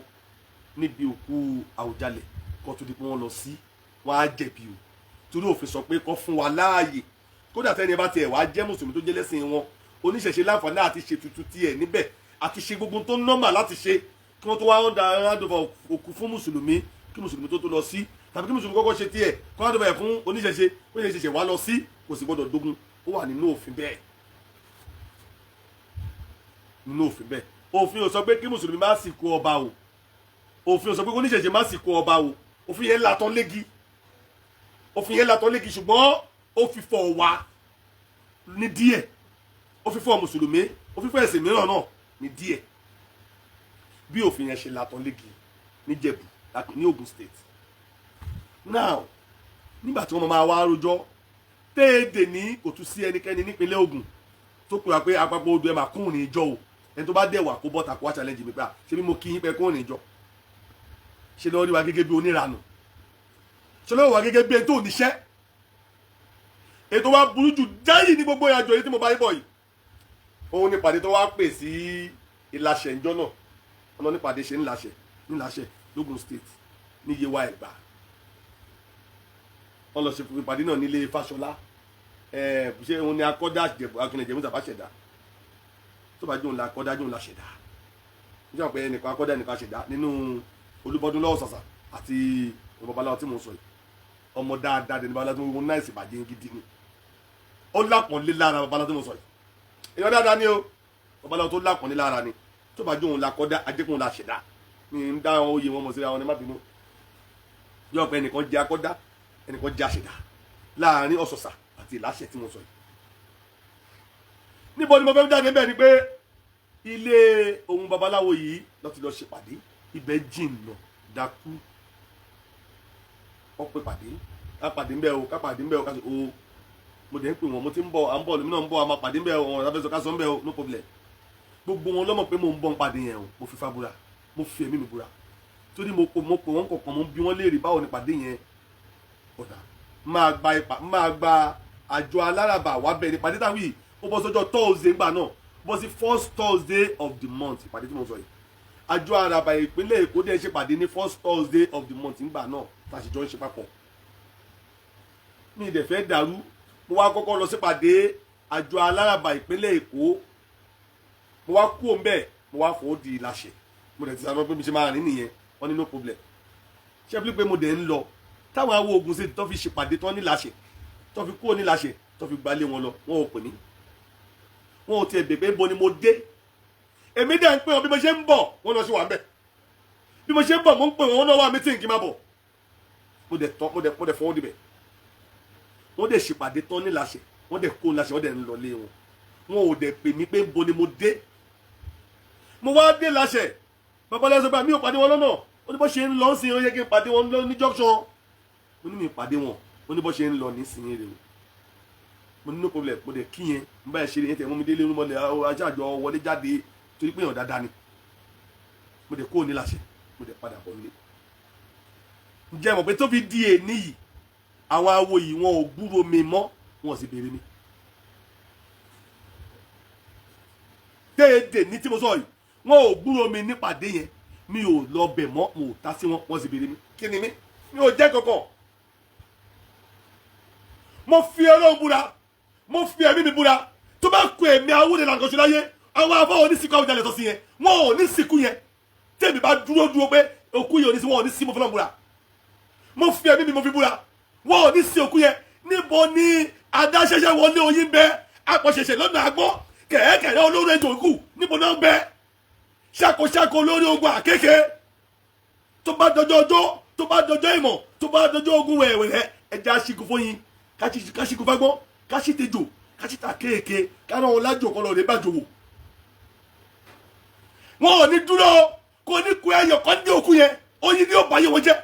níbi òkú Àwùjalẹ̀ kó tó di pé wọ́n lọ sí wọn á jẹ̀bi o torí òfin sọ pé kó fún wa láàyè kódà tẹ́ni bá tiẹ̀ wá jẹ́ mùsùlùmí tó jẹ́ lẹ́sìn wọn oníṣẹ̀ṣe láǹfààní àti ṣe ètùtù tiẹ̀ níbẹ̀ àti ṣe gbogbo tó nọ́mà láti ṣe kí wọ́n tó wá ń da rádọ́fà òkú fún mùsùlùmí kí mùsùlùmí tó lọ sí tàbí kí mùsùlùmí kọ́kọ́ ṣe tiẹ̀ kí wọ́n rádọ́fà fún oníṣẹ̀ṣe oníṣẹ̀ṣe wá lọ sí kò sì gbọ́dọ̀ dógun ó wà nínú òfin bẹ́ẹ̀ nínú òfin bẹ́ẹ̀ òfin ò sọ pé kí mùsùlùmí má sìnkú ọba o òfin ò sọ pé kí oníṣẹ̀ṣe má sìnkú ọba o òfin yẹn latọ́ légi ṣùgbọ́n ó fi fọ̀ wá ní díẹ̀ ó fi fọ̀ mùsùlùmí ó fi fọ̀ ẹ̀sìn mìíràn náà ní díẹ̀ bí òfin yẹn ṣe latọ́ légi níjẹ̀bú ní Ògùn state now nígbà tí wọ́n máa wá rojọ́ téèdè ní kò tún sí ẹnikẹ́ni nípínlẹ̀ Ògùn tó pè wá pé àpapọ̀ odò ẹ̀ máa kún ní ìjọ o ẹni tó bá dẹ̀ wà kó bọ́ta kó wá challenge mi pé ṣé bí mo kí yín pé kún ní ìjọ ṣe lọ́ọ́ rí wa gẹ́gẹ́ bí oníranù ṣe lọ́ọ́ wà gẹ́gẹ́ bí ẹni tó níṣẹ́ ètò wa burú jù jáyì ní gbogbo ìrìnàjò yìí tí mo bá yí bọ̀ yìí òun ní pàdé tó wá pè sí Ìlàṣẹ ìjọ náà ọ̀nà nípàdé ṣe ńláṣẹ l'Ógùn state ní Yewa Ẹ̀gbá wọ́n lọ ṣe ìpàdé náà nílé Fáṣọlá ṣé òun ni akọ́dá akínẹ̀jẹ̀mú tàbá ṣẹ̀dá tó bá jóun la akọ́dá jóun la ṣẹ̀dá níjọ́ pé ẹnìkan akọ́dá ẹnìkan ṣẹ̀dá nínú Olúbọdún lọ́wọ́ sàṣà àti babaláwo tí mo sọ yìí ọmọ dáadáa dẹni babaláwo tí mo náà sì bàjẹ́ gidi ni ó lápọ̀nlé lára babaláwo tí mo sọ yìí èèyàn dáadáa ni o babaláwo tó lápọ̀nlé lára ni tó bá jóun la akọ́dá ajẹ́kùn la ṣẹ̀dá ní ń dá oyè wọn mọ̀ sí àwọn ẹni má bínú yọ pé ẹnìkan jẹ́ akọ́dá ẹnìkan jẹ́ àṣẹ̀dá láàrin ọ̀sọ̀sà àti ìláṣẹ tí mo sọ yìí níbo ni mo fẹ́ jáde bẹ́ẹ̀ ni pé ilé ohun babaláwo yìí lọ́ ti lọ ṣèpàdé ibẹ̀ jìnnà dákú wọ́n pè pàdé ká pàdé ń bẹ́ o ká pàdé ń bẹ́ o ká sọ o mo dẹ̀ ń pè wọ́n mo ti ń bọ̀ à ń bọ̀ lómi náà ń bọ̀ a máa pàdé ń bẹ́ o wọn ọ̀rọ̀ abẹ́sọ ká sọ ń bẹ́ o no problem gbogbo wọn lọ́mọ̀ pé mo ń bọ̀ ń pàdé yẹn o mo fi fa búra mo fi ẹ̀mí mi búra torí mo pè wọ́n kọ̀ọ̀kan mo ń bi wọ́n léèrè báwo ni pàdé yẹn ọ̀dà máa gba àjọ aláràbà wà bẹ́ẹ̀ ni pàdé táwọn yìí ó bọ́ sọ́jọ́ Thursday ńgbà náà bọ́ sí first Thursday of the month ìpàdé tí mo sọ yìí àjọ àràbà ìpínlẹ̀ Èkó dẹ̀ ṣe pàdé ní first Thursday of the month ńgbà náà tàṣìjọ ń ṣe papọ̀ mi ì dẹ̀ fẹ́ dàrú mo wá kọ́kọ́ lọ sí pàdé àjọ aláràbà ìpínlẹ̀ Èkó mo wá kú òun bẹ́ẹ̀ mo wá fòó di Ìláṣẹ mo dẹ̀ ti sáré pé mi ṣe máa rìn nìyẹn wọ́n ní no problem ṣé bí pé mo dẹ̀ ń lọ táwọn awo ogun ṣe tó fi ṣèpàdé tán níláṣẹ tó fi kúrò níláṣẹ tó fi gbalé wọn lọ wọn ò pè mí wọn ò tiẹ̀ bèbè bo ni mo dé èmi dẹ̀ ń pè wọn bí mo ṣe ń bọ̀ wọn lọ sí wà ń bẹ̀ bí mo ṣe ń bọ̀ mo ń pè wọn náà wà mítìn kí n má bọ̀ mo dẹ̀ fọwọ́ dibẹ̀ wọ́n dẹ̀ ṣèpàdé tán níláṣẹ wọ́n dẹ̀ kó níláṣẹ wọ́n dẹ̀ ń lọ lé wọn wọn ò dẹ̀ pè mí pé bo ni mo dé mo wá dé láṣẹ babaláwo sọ pé mi ò pàdé wọn lọ́nà ó ní bó ṣe ń lọ sí ó yẹ kí n pàdé wọn ní junction mo ní mi pàdé wọn ó ní bó ṣe ń lọ nísìnyí rè o mo ní no problem mo dẹ̀ kí yẹn n bá ẹ ṣe yẹn tẹ̀ mú mi délé mọ́lẹ̀ ajájọ wọlé jáde torí pé èèyàn dáadáa ni mo dẹ̀ kó o ní láṣẹ mo dẹ̀ padà bọ̀ nílé ǹjẹ́ mọ̀ pé tó fi di èní yìí àwọn awo yìí wọn ò gbúrò mi mọ́ wọn ò sì béèrè mi déédéé ní tí mo sọ yìí wọn ò gbúrò mi nípàdé yẹn mi ò lọ bẹ̀ mọ́ mo ò ta sí wọn wọn sì béèrè mi kí ni mi ò jẹ́ kankan mo fi Ọlọ́run búra mo fi ẹ̀mí mi búra tó bá kó èmi awúrẹ́ làǹkan ṣe láyé àwọn afọwọ́ onísìnkú àwọn ìjàlẹ̀ sọ sí yẹn wọn ò ní sìnkú yẹn tèmi bá dúró pé òkú yìí ò ní sí wọn ò ní sí mo fọlọ́n búra mo fi ẹ̀mí mi mo fi búra wọn ò ní sí òkú yẹn níbo ni adáṣẹṣẹ wọlé oyin bẹ apọ̀ṣẹṣẹ lọ́nà àgbọ̀ kẹ̀kẹ́rẹ́ olóró ètò òkú níbo náà bẹ ṣàkóṣàkó lórí ogun àkékè tó bá dọjọ́ ọjọ́ tó bá dọjọ́ ìmọ̀ tó bá dọjọ́ ogun wẹ̀wẹ̀rẹ̀ ẹja ṣìkú fóyin káṣíkú fagbọ́n káṣítejò káṣítà kéèké káná wọn lájò kan lọ rẹ bàjò wò wọn ò ní dúró kó ní kú ẹyọ kan ní òkú yẹn oyin ni ó báyé wọn jẹ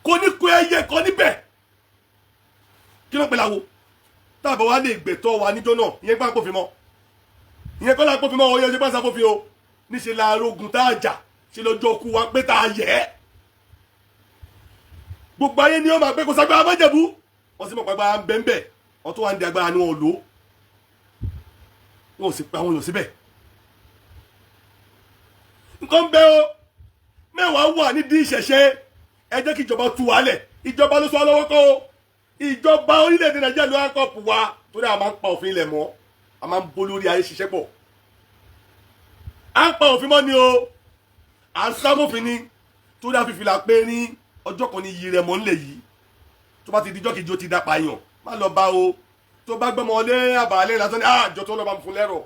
kó ní kú ẹyẹ kan níbẹ̀ kí ló pẹ́ láwo táàbà wa lè gbẹ̀tọ́ wa níjọ́ náà ìyẹn gbá pòfin mọ́ ìyẹn kọ́ la pòfin mọ́ ọyọ́ ṣe bá sáfòfin o níṣẹ́ la arógun tá a jà ṣe lọ́jọ́ kú wa pé tá a yẹ ẹ́ gbogbo ayé ni ó máa pé kó sagbára mọ́jẹ̀bú wọ́n sì mọ̀ pàgbára ń bẹ́ńbẹ́ wọ́n tó wá ń di agbára ni wọ́n ò lò wọ́n ò sì pa àwọn èèyàn síbẹ̀ nǹkan bẹ́ o mẹ́wàá wà nídìí ìṣẹ̀ṣe ẹ jẹ́ kí ìjọba tú wa lẹ̀ ìjọba ló sọ lọ́wọ́ kọ́ o ìjọba orílẹ̀-èdè Nàìjíríà ló wá kọ́ pù wa torí a máa ń pa òfin ilẹ̀ mọ́ a máa ń bó lórí ayé ṣiṣẹ́ pọ̀ à ń pa òfin mọ́ ni o à ń sáfòfin ni torí àfìfìlà pé ní ọjọ́ kan ní iyì rẹ̀ mọ́ nílẹ̀ yìí tó bá ti di jọ́kejì ó ti dá pààyàn má lọ bá o tó bá gbọ́mọ lé àbàlẹ́ lásán ní àjọ tó lọ́ bá fún lẹ́rọ̀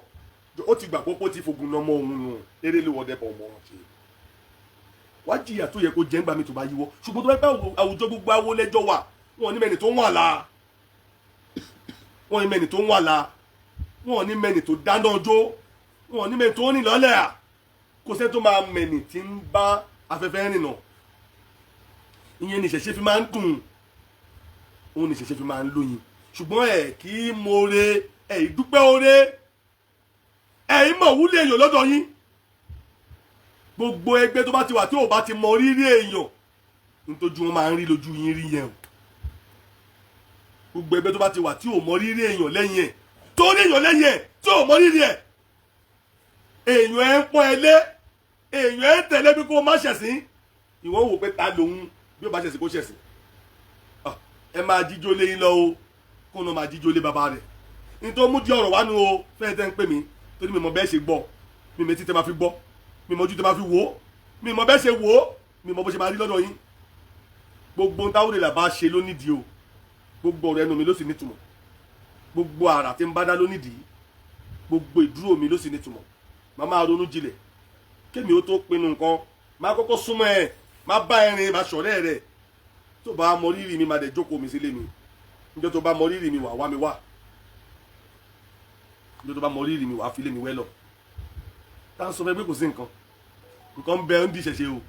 ó ti gbà pópó ti fògùn lọ́mọ òun nù eré ló wọ́dẹ́ bọ̀ ọmọ ṣe wá jìyà tó yẹ kó jẹ́ ńgbà mi tó bá yíwọ́ ṣùgbọ́n tó bá pẹ́ àwùjọ gbogbo awó lẹ́jọ́ wà wọn ò ní mẹ́ni tó ń wà la wọn ò ní mẹ́ni tó ń wà la wọn ò ní mẹ́ni tó dáná ọjọ́ wọn ò ní mẹ́ni tó ń rìn lọ́lẹ̀ à kò sẹ́ tó máa mẹ́ni tí ń bá afẹ́fẹ́ rìn nà ìyẹn ní ìṣẹ̀ṣe fi máa ń dùn òun ní ìṣẹ̀ṣe fi máa ń lóyin ṣùgbọ́n ẹ̀ kì í more ẹ̀ ìdúpẹ́ oore ẹ̀ ìmọ̀ wúlé èèyàn lọ́dọ̀ yín gbogbo ẹgbẹ́ tó bá ti wà tí ò bá ti mọ rírì èèyàn nítorí wọn máa ń rí lójú yín rí yẹn o gbogbo ẹgbẹ́ tó bá ti wà tí ò mọ rírì èèyàn lẹ́yìn ẹ̀ tó rí èèyàn lẹ́yìn ẹ̀ tí ò mọ rírì ẹ̀ èèyàn ẹ̀ ń pọ́n ẹ lé èèyàn ẹ̀ ń tẹ̀lé bí kò má ṣẹ̀sín ìwọ́n wò pé ta lòun bí ó bá ṣẹ̀sìn kó ṣẹ̀sìn ẹ máa jíjó lé yín lọ o kó náà máa jíjó lé bàbá rẹ̀ ní tó mú di ọ̀rọ̀ wá nu o fẹ́ẹ́ tẹ́ ń pè mí torí mi mọ bẹ́ẹ̀ ṣe gbọ́ mi mọ etí tẹ́ máa fi gbọ́ mi mọ ojú tẹ́ máa fi wò ó mi mọ bẹ́ẹ̀ ṣe wò ó mi mọ bó ṣe máa rí lọ́dọ̀ yín gbogbo táwọn èèyàn bá ṣe ló nídìí o gbogbo ọ̀rọ̀ ẹnu mi ló sì nítumọ̀ gbogbo àrà tí ń bá dá ló nídìí gbogbo ìdúró mi ló sì nítumọ̀ màá máa ronú jinlẹ̀ kémi ó tó pinnu nǹkan máa kọ́kọ́ súnmọ́ ẹ máa bá ẹrin máa ṣọ̀rẹ́ rẹ̀ tó bá mọ rírì mi máa dẹ̀ jókòó mi sílé mi níjọ́ tó bá mọ rírì mi wà wá mi wá níjọ́ tó bá mọ rírì mi wà fi lé mi wẹ́lọ̀ tá a sọ fẹ́ pé kò sí nǹkan ń bẹ ń di ṣẹ̀ṣẹ̀ o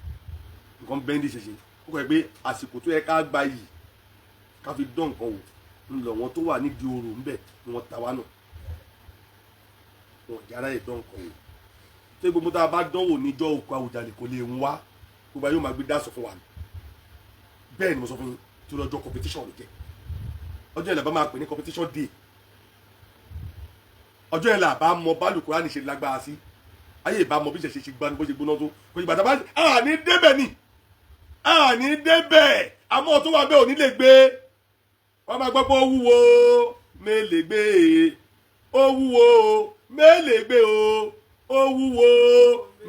nǹkan ń bẹ ń di ṣẹ̀ṣẹ̀ ó kọ̀ pé àsìkò tó yẹ ká gba yìí ká fi dán nǹkan wò ńlọ wọn tó wà nídìí orò ńbẹ ni wọn ta wá nù wọn jára yìí dán nǹkan wò ṣé gbogbo tá a bá dánwò níjọ́ òkú Àwùjalè kò lè ń wá gbogbo ayé ó máa gbé dáṣọ fún wa ni bẹ́ẹ̀ ni mo sọ fún yín tó lọ́jọ́ competition ló jẹ́ ọjọ́ yẹn làbá máa pè ní competition day ọjọ́ yẹn làbá mọ bálù Kùránì ṣe lágbára sí ayé ìbá mọ bí ṣe ṣe gbani bó ṣe gbóná tó kò ìgbà tá a bá àní débẹ̀ ni àní débẹ̀ àmọ́ tó wà bẹ́ẹ̀ ò ní lè gbé wọ́n máa gbọ́ pé ó wúwo mélèé gbé ó wúwo mélèé gbé o ó wúwo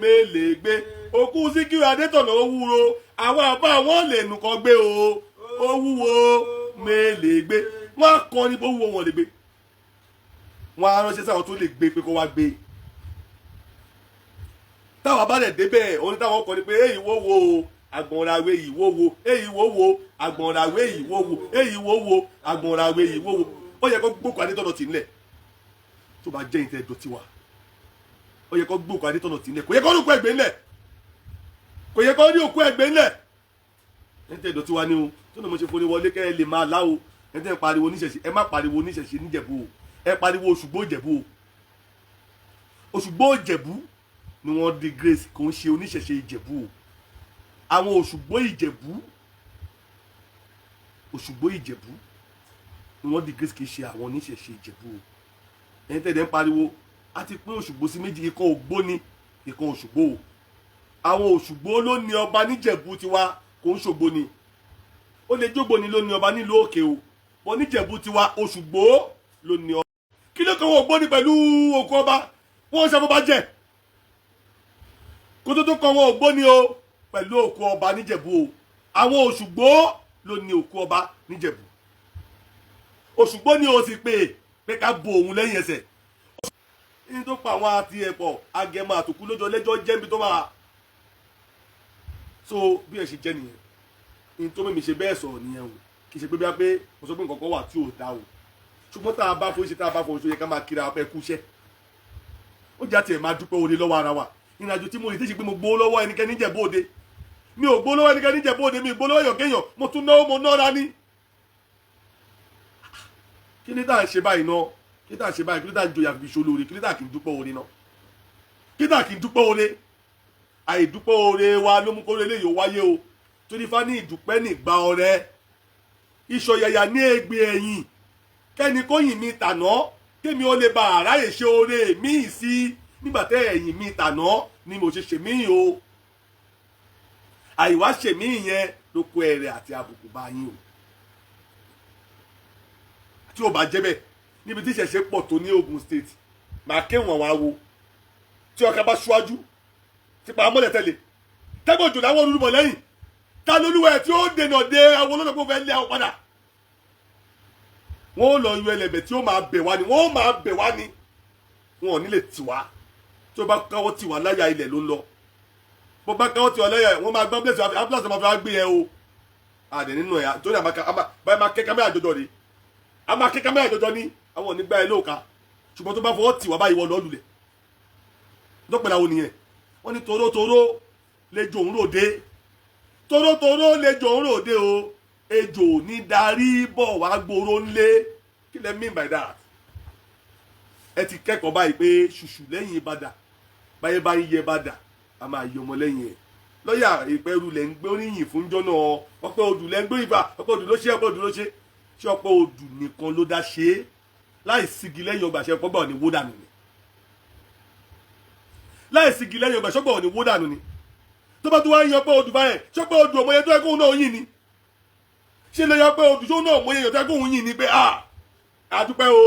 mélèé gbé òkú Síkírù Adétọ̀nà ó wúro àwọn àbá àwọn lè nùkan gbé o ó wúwo mélèé gbé wọ́n á kọ́ ní pé ó wúwo wọn lè gbé wọ́n á ránṣẹ́ sáwọn tó lè gbé pé kó wá gbé táwọn abálẹ̀ débẹ̀ òun táwọn kọ́ ni pé èyí wó wo agbọ̀nrawé yìí wó wo èyí wó wo agbọ̀nrawé yìí wó wo èyí wó wo agbọ̀nrawé yìí wó wo ó yẹ kó gbókò Adétọ̀nà tì nílẹ̀ tó bá jẹ́ ìtẹ́ ẹ̀dọ̀ tiwa ó yẹ kó gbókò Adétọ̀nà tì nílẹ̀ kò yẹ kó rí òkú ẹ̀gbẹ́ ńlẹ̀ kò yẹ kó rí òkú ẹ̀gbẹ́ ńlẹ̀ ẹ̀ńtẹ́ ẹ̀dọ̀ tiwa ni o tó ní mo ṣe forí wọlé kẹ́ ẹ lè máa láwo ẹ̀ńtẹ́ pariwo oníṣẹ̀ṣe ẹ má pariwo oníṣẹ̀ṣe níjẹ̀bú o ẹ pariwo Òṣùgbó Ìjẹ̀bú o Òṣùgbó Ìjẹ̀bú ni wọ́n di grace kò ń ṣe oníṣẹ̀ṣe Ìjẹ̀bú o àwọn Òṣùgbó Ìjẹ̀bú Òṣùgbó Ìjẹ̀bú ni wọ́n di grace kì í ṣe àwọn oníṣẹ̀ṣe Ìjẹ̀bú o ẹ̀yin tẹ̀lé ń pariwo a ti pín Òṣùgbó sí méjì ikọ̀ Ògbóni ikọ̀ Òṣùgbó o àwọn Òṣùgbó ló ní ọba níjẹ̀bú tiwa kò ń ṣògbó ni ó lè jógbóni ló ní ọba nílùú òkè o bọ́ níjẹ̀bú tiwa Òṣùgbó ló ní ọba kí ló kàn wọ́n Ògbóni pẹ̀lú òkú ọba wọ́n ṣe bọ́ba jẹ́ kó tó kàn wọ́n Ògbóni o pẹ̀lú òkú ọba níjẹ̀bú o àwọn Òṣùgbó ló ní òkú ọba níjẹ̀bú Òṣùgbó ni o sì pé ká bo òun lẹ́yìn ẹsẹ̀ ní tó pa àwọn àti ẹ̀pọ̀ Agẹmọ àtòkù lójó lẹ́jọ́ jẹ́ níbi tó máa so bí ẹ ṣe jẹ́ nìyẹn ní tó mímí ṣe bẹ́ẹ̀ sọ̀rọ̀ nìyẹn o kì í ṣe pé bí wá pé mo sọ pé nǹkan kan wà tí ò dá o ṣùgbọ́n tá a bá fowó ṣe tá a bá fowó ṣe yẹ ká máa kíra ọpẹ́ kúṣẹ́ ó jẹ́ àti ẹ̀ máa dúpẹ́ oore lọ́wọ́ ara wa ìrìnàjò tí mo rìn tí ṣe pé mo gbowó lọ́wọ́ ẹnikẹ́ni Ìjẹ̀bú Òde mi ò gbowó lọ́wọ́ ẹnikẹ́ni Ìjẹ̀bú Òde mi ò gbowó lọ́wọ́ èèyàn mo tún náwó mo nára ní. kí ni tá à ń ṣe báyìí náà kí ni tá à ń ṣe báyìí kí ni tá à ń joyà fi ṣolóore kí ni tá à kì í dúpẹ́ oore náà kí ni tá à kì í dúpẹ́ oore àìdúpẹ́ oore wa ló mú kóore eléyìí ó wáyé o torí fá ní ìdúpẹ́ nígbà ọrẹ ìṣọ̀yàyà ní ègbè ẹ̀yìn kẹ́ni kó yìn mí tàná kémi ó lè ba àráyè ṣe oore míì sí nígbà tẹ́ ẹ̀yìn mi tàná ni mo ṣe ṣèmí o àìwá ṣèmí yẹn ló kó ẹ̀rẹ̀ àti àbùkù bá yín o tí ó bá jẹ́ bẹ́ẹ̀ níbi tí ìṣẹ̀ṣe pọ̀ tó ní Ogun State màá kéwọ̀n wá wo tí ọkà bá ṣíwájú ti pa amọ́lẹ̀ tẹ́lẹ̀ tẹ́gbọ̀n jù láwọn olùmọ̀ lẹ́yìn ta lolúwa ẹ̀ tí ó dènà dé àwọn olóògbé fẹ́ lé àwọn padà wọ́n ó lọ yọ ẹlẹ́bẹ̀ tí ó máa bẹ̀ wá ni wọ́n ó máa bẹ̀ wá ni wọn ò ní lè tì wá tí ó bá káwọ́ tì wá láyà ilẹ̀ ló ń lọ bó bá káwọ́ tì wá láyà wọ́n máa gbọ́ ambulance máa fi wá gbé ẹ o àdè nínú ẹ̀ torí báyìí máa kẹ́ kámẹ́rà jọjọ ni a máa kẹ́ kámẹ́rà jọjọ ni àwọn ò ní gbá ẹ lóòka ṣùgbọ́n tó bá fọwọ́ tì wá báyìí wọ́n lọ́ọ́ lulẹ̀ lọ́pẹ̀lá wo nìyẹn wọ́n ní torótoró lejò ń ròde torótoró lejò ń ròde o ejò ní darí bọ̀ wá gbòòrò ńlé kí lẹ mean by that ẹ ti kẹ́kọ̀ọ́ báyìí pé ṣùṣù lẹ́yìn ìbàdà báyé bá ń yẹ ìbàdà a máa yọ ọmọ lẹ́yìn ẹ̀ lọ́yà ìpẹ́rù lẹ́ ń gbé oríyìn fún jọ́nà ọpẹ́ odù lẹ́ ń gbé ìbà ọpẹ́ odù ló ṣe ọpẹ́ odù ló ṣe ṣé ọpẹ́ odù nìkan ló dá ṣe é láì sigi lẹ́yìn ọgbà ṣe ọpẹ́ ní wó dànù ni láì sigi lẹ́yìn ọgbà ṣọ́gbà ní wó dànù ni tó bá tó wá yan pé odù báyẹn ṣé pé odù ọmọ yẹn tó yẹ kóun náà yìn ni ṣé lè yan pé odù tó náà mọ yẹn tó yẹ kóun yìn ni pé àdúpẹ́ o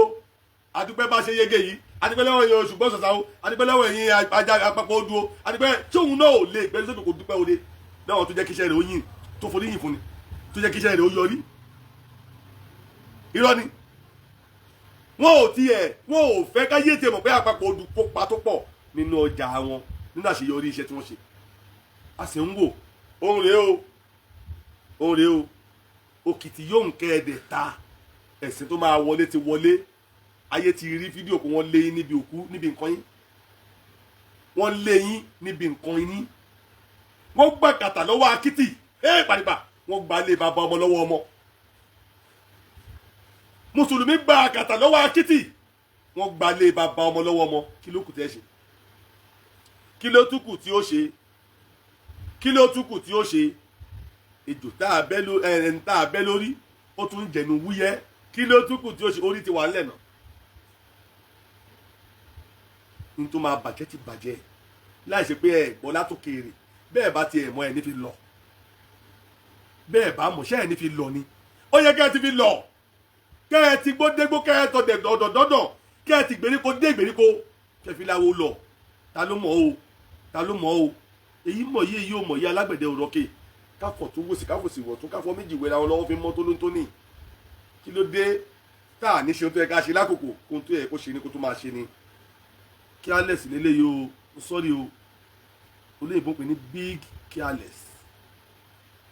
àdúpẹ́ bá ṣe yege yìí àdúpẹ́ lọ́wọ́ yẹn ṣùgbọ́n ṣàṣà o àdúpẹ́ lọ́wọ́ yẹn ajá àpapọ̀ odù o àdúpẹ́ tí òun náà ò lè gbẹ́ni sókè kò dúpẹ́ òde náà tó jẹ́ kíṣẹ́ rẹ̀ ó yìn tó forí yìn fún ni tó jẹ́ kíṣẹ́ rẹ̀ ó yọrí irọ́ ni wọn ò fẹ́ káyé tiẹ̀ mọ̀ pé àpapọ̀ odù kópa tó pọ̀ nínú ọjà wọn nínú àṣeyọrí iṣẹ́ tí wọ́n ṣe a sì ń wò ohun rèé o òkìtì yóò ń kẹ́ ẹ̀dẹ̀ ta ẹ̀sìn tó máa wọlé ti wọlé ayé ti rí fídíò pé wọ́n lé yín níbi òkú níbi nǹkan yín wọ́n lé yín níbi nǹkan yín wọ́n gbà kàtà lọ́wọ́ akítì pàdípà wọ́n gbà lé bàbá ọmọ lọ́wọ́ ọmọ mùsùlùmí gbà kàtà lọ́wọ́ akítì wọ́n gbà lé bàbá ọmọ lọ́wọ́ ọmọ kí ló kù tẹ́ ṣe kí ló tún kù tí ó ṣe kí ló tún kù tí ó ṣe ejò tá a bẹ́ lórí ó tún ń jẹ̀nu wúyẹ́ kí ló tún kù tí ó ṣe orí ti wà ńlẹ̀ náà ní tó máa bàjẹ́ ti bàjẹ́ láì ṣe pé ẹ gbọ́ látòkèèrè bẹ́ẹ̀ bá ti ẹ̀ mọ́ ẹ̀ ní fi lọ bẹ́ẹ̀ bá mọ̀ ṣẹ́ ẹ̀ ní fi lọ ni ó yẹ kẹ́ ẹ ti fi lọ kẹ́ ẹ ti gbódégbó kẹ́ ẹ tọ̀dẹ̀ dọ̀dọ̀dọ̀ kẹ́ ẹ ti gbèríko dé ìgbèríko kẹ́ fi láwo lọ ta ló mọ̀ o èyí mọ̀ yí èyí ò mọ̀ yí alágbẹ̀dẹ òrọ́kè káfọ̀ tó wòsì káfọ̀ sì wọ̀ tún káfọ̀ méjì wẹ̀ra wọn lọ́wọ́ fi mọ́ tónítóní kí ló dé tá à ní ṣe tó yẹ ká ṣe lákòókò kó tó yẹ kó ṣe ni kó tó máa ṣe ni careless lélẹ́yìí o sọ́rí o olóyìnbó pè ní big careless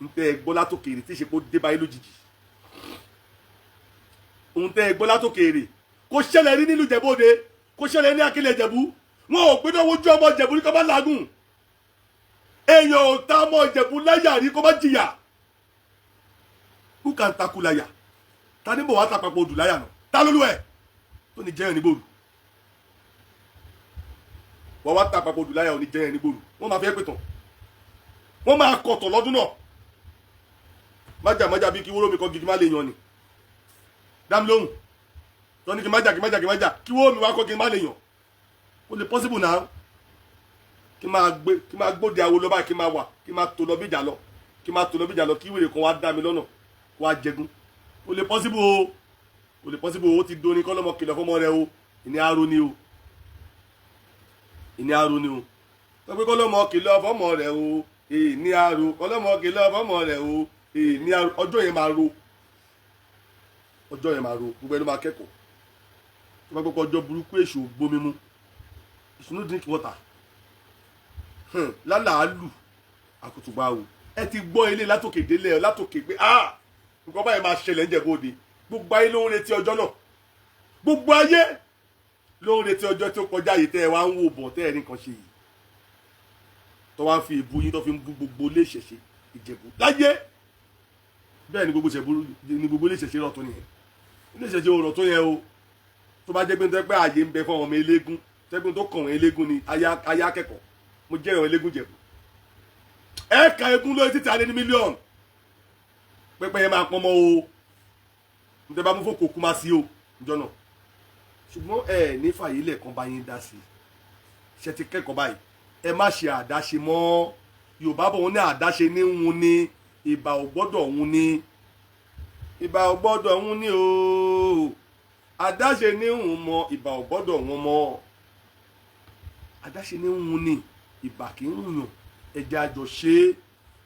ń tẹ́ ẹ gbọ́ látòkèèrè tí ìṣepò dé báyìí lójijì ń tẹ́ ẹ gbọ́ látòkèèrè kó ṣẹlẹ̀ rí nílùú Ìjẹ̀bú-Òde kó ṣẹlẹ̀ ní Akílẹ̀ Ìjẹ̀bú wọn ò gbẹ́dọ̀ wojú ọmọ Ìjẹ̀bú ní kó bá làágùn èèyàn ò ta ọmọ Ìjẹ̀bú láyà rí kó bá jìyà who can takú láyà ta ní bò wá tapapọ̀ odù láyà náà ta lólú ẹ̀ tó ní jẹ́yàn nígbòrú wọ́n wá tapapọ̀ odù láyà ò ní jẹ́yàn nígbòrú wọ́n máa fẹ́ pè tán wọ́n máa kọ̀tọ̀ lọ́dún náà májàmájà bí kí wóró mi kọ́ gidi má lè yan ni dámi lóhùn tó ní kí májà kí wóró mi wá kọ́ gidi má lè yan ó lè possible náà kí máa gbóde awo lọ báyìí kí máa wà kí máa tó lọ bíjà lọ kí wèrè kan wá dá mi lọ́nà kó wá jẹgun ó lè possible o ti doni kọ́lọ́mọ kìlọ̀ fọmọ rẹ o ìní aró ni o tó pé kọ́lọ́mọ kìlọ̀ fọmọ rẹ o ìní aró kọ́lọ́mọ kìlọ̀ fọmọ rẹ o ìní aró ọjọ́ yẹn máa ro gbogbo ẹni máa kẹ́kọ̀ọ́ tó bá gbọ́ ọjọ́ burúkú èṣù gbomi mu you should not drink water lálàálù àkùtùgbà o ẹ ti gbọ́ ilé látòkè délẹ̀ látòkè pé nǹkan báyìí máa ṣẹlẹ̀ ń Ìjẹ̀bú-Òde gbogbo ayé ló ń retí ọjọ́ náà gbogbo ayé ló ń retí ọjọ́ tó kọjá yìí tẹ́ ẹ wá ń wò bọ̀ tẹ́ ẹ nìkan ṣe yìí tó wá ń fi ìbú yín tó fi ń bú gbogbo ilé ìṣẹ̀ṣe Ìjẹ̀bú láyé bẹ́ẹ̀ ni gbogbo ilé ìṣẹ̀ṣe rọ̀ tó nìyẹn ilé ìṣẹ̀ṣe ò rọ̀ tó yẹn o tó bá jẹ́ pé nítorí pé ààyè ń bẹ fún ọmọ eléégún tẹ́gbọ́n tó kàn wọ́n eléégún ni ayé akẹ́kọ̀ọ́ mo jẹ́ ìwọ̀n eléégún Ìjẹ̀bú ẹ̀ka eégún lórí títí alẹ́ ní mílíọ̀nù pẹ́pẹ́ yẹn máa pọ́n mọ́ o nítorí bá mú fòkò kú máa sí o ìjọ náà ṣùgbọ́n ẹ ní fàyílẹ̀ kan bá yín dá sí ṣe ti kẹ́kọ̀ọ́ báyìí ẹ má ṣe àdáṣe mọ́ Yorùbá bọ̀ wọ́n ní àdáṣe ní hun ni ìbà ò gbọ́dọ̀ hun ni ìbà ò gbọ́dọ̀ hun ni o àdáṣe ní hun mọ́ ìbà ò gbọ́dọ̀ hun mọ́ àdáṣe ní hun ni ìbà kì í hun yàn ẹ̀jẹ̀ àjọ ṣe é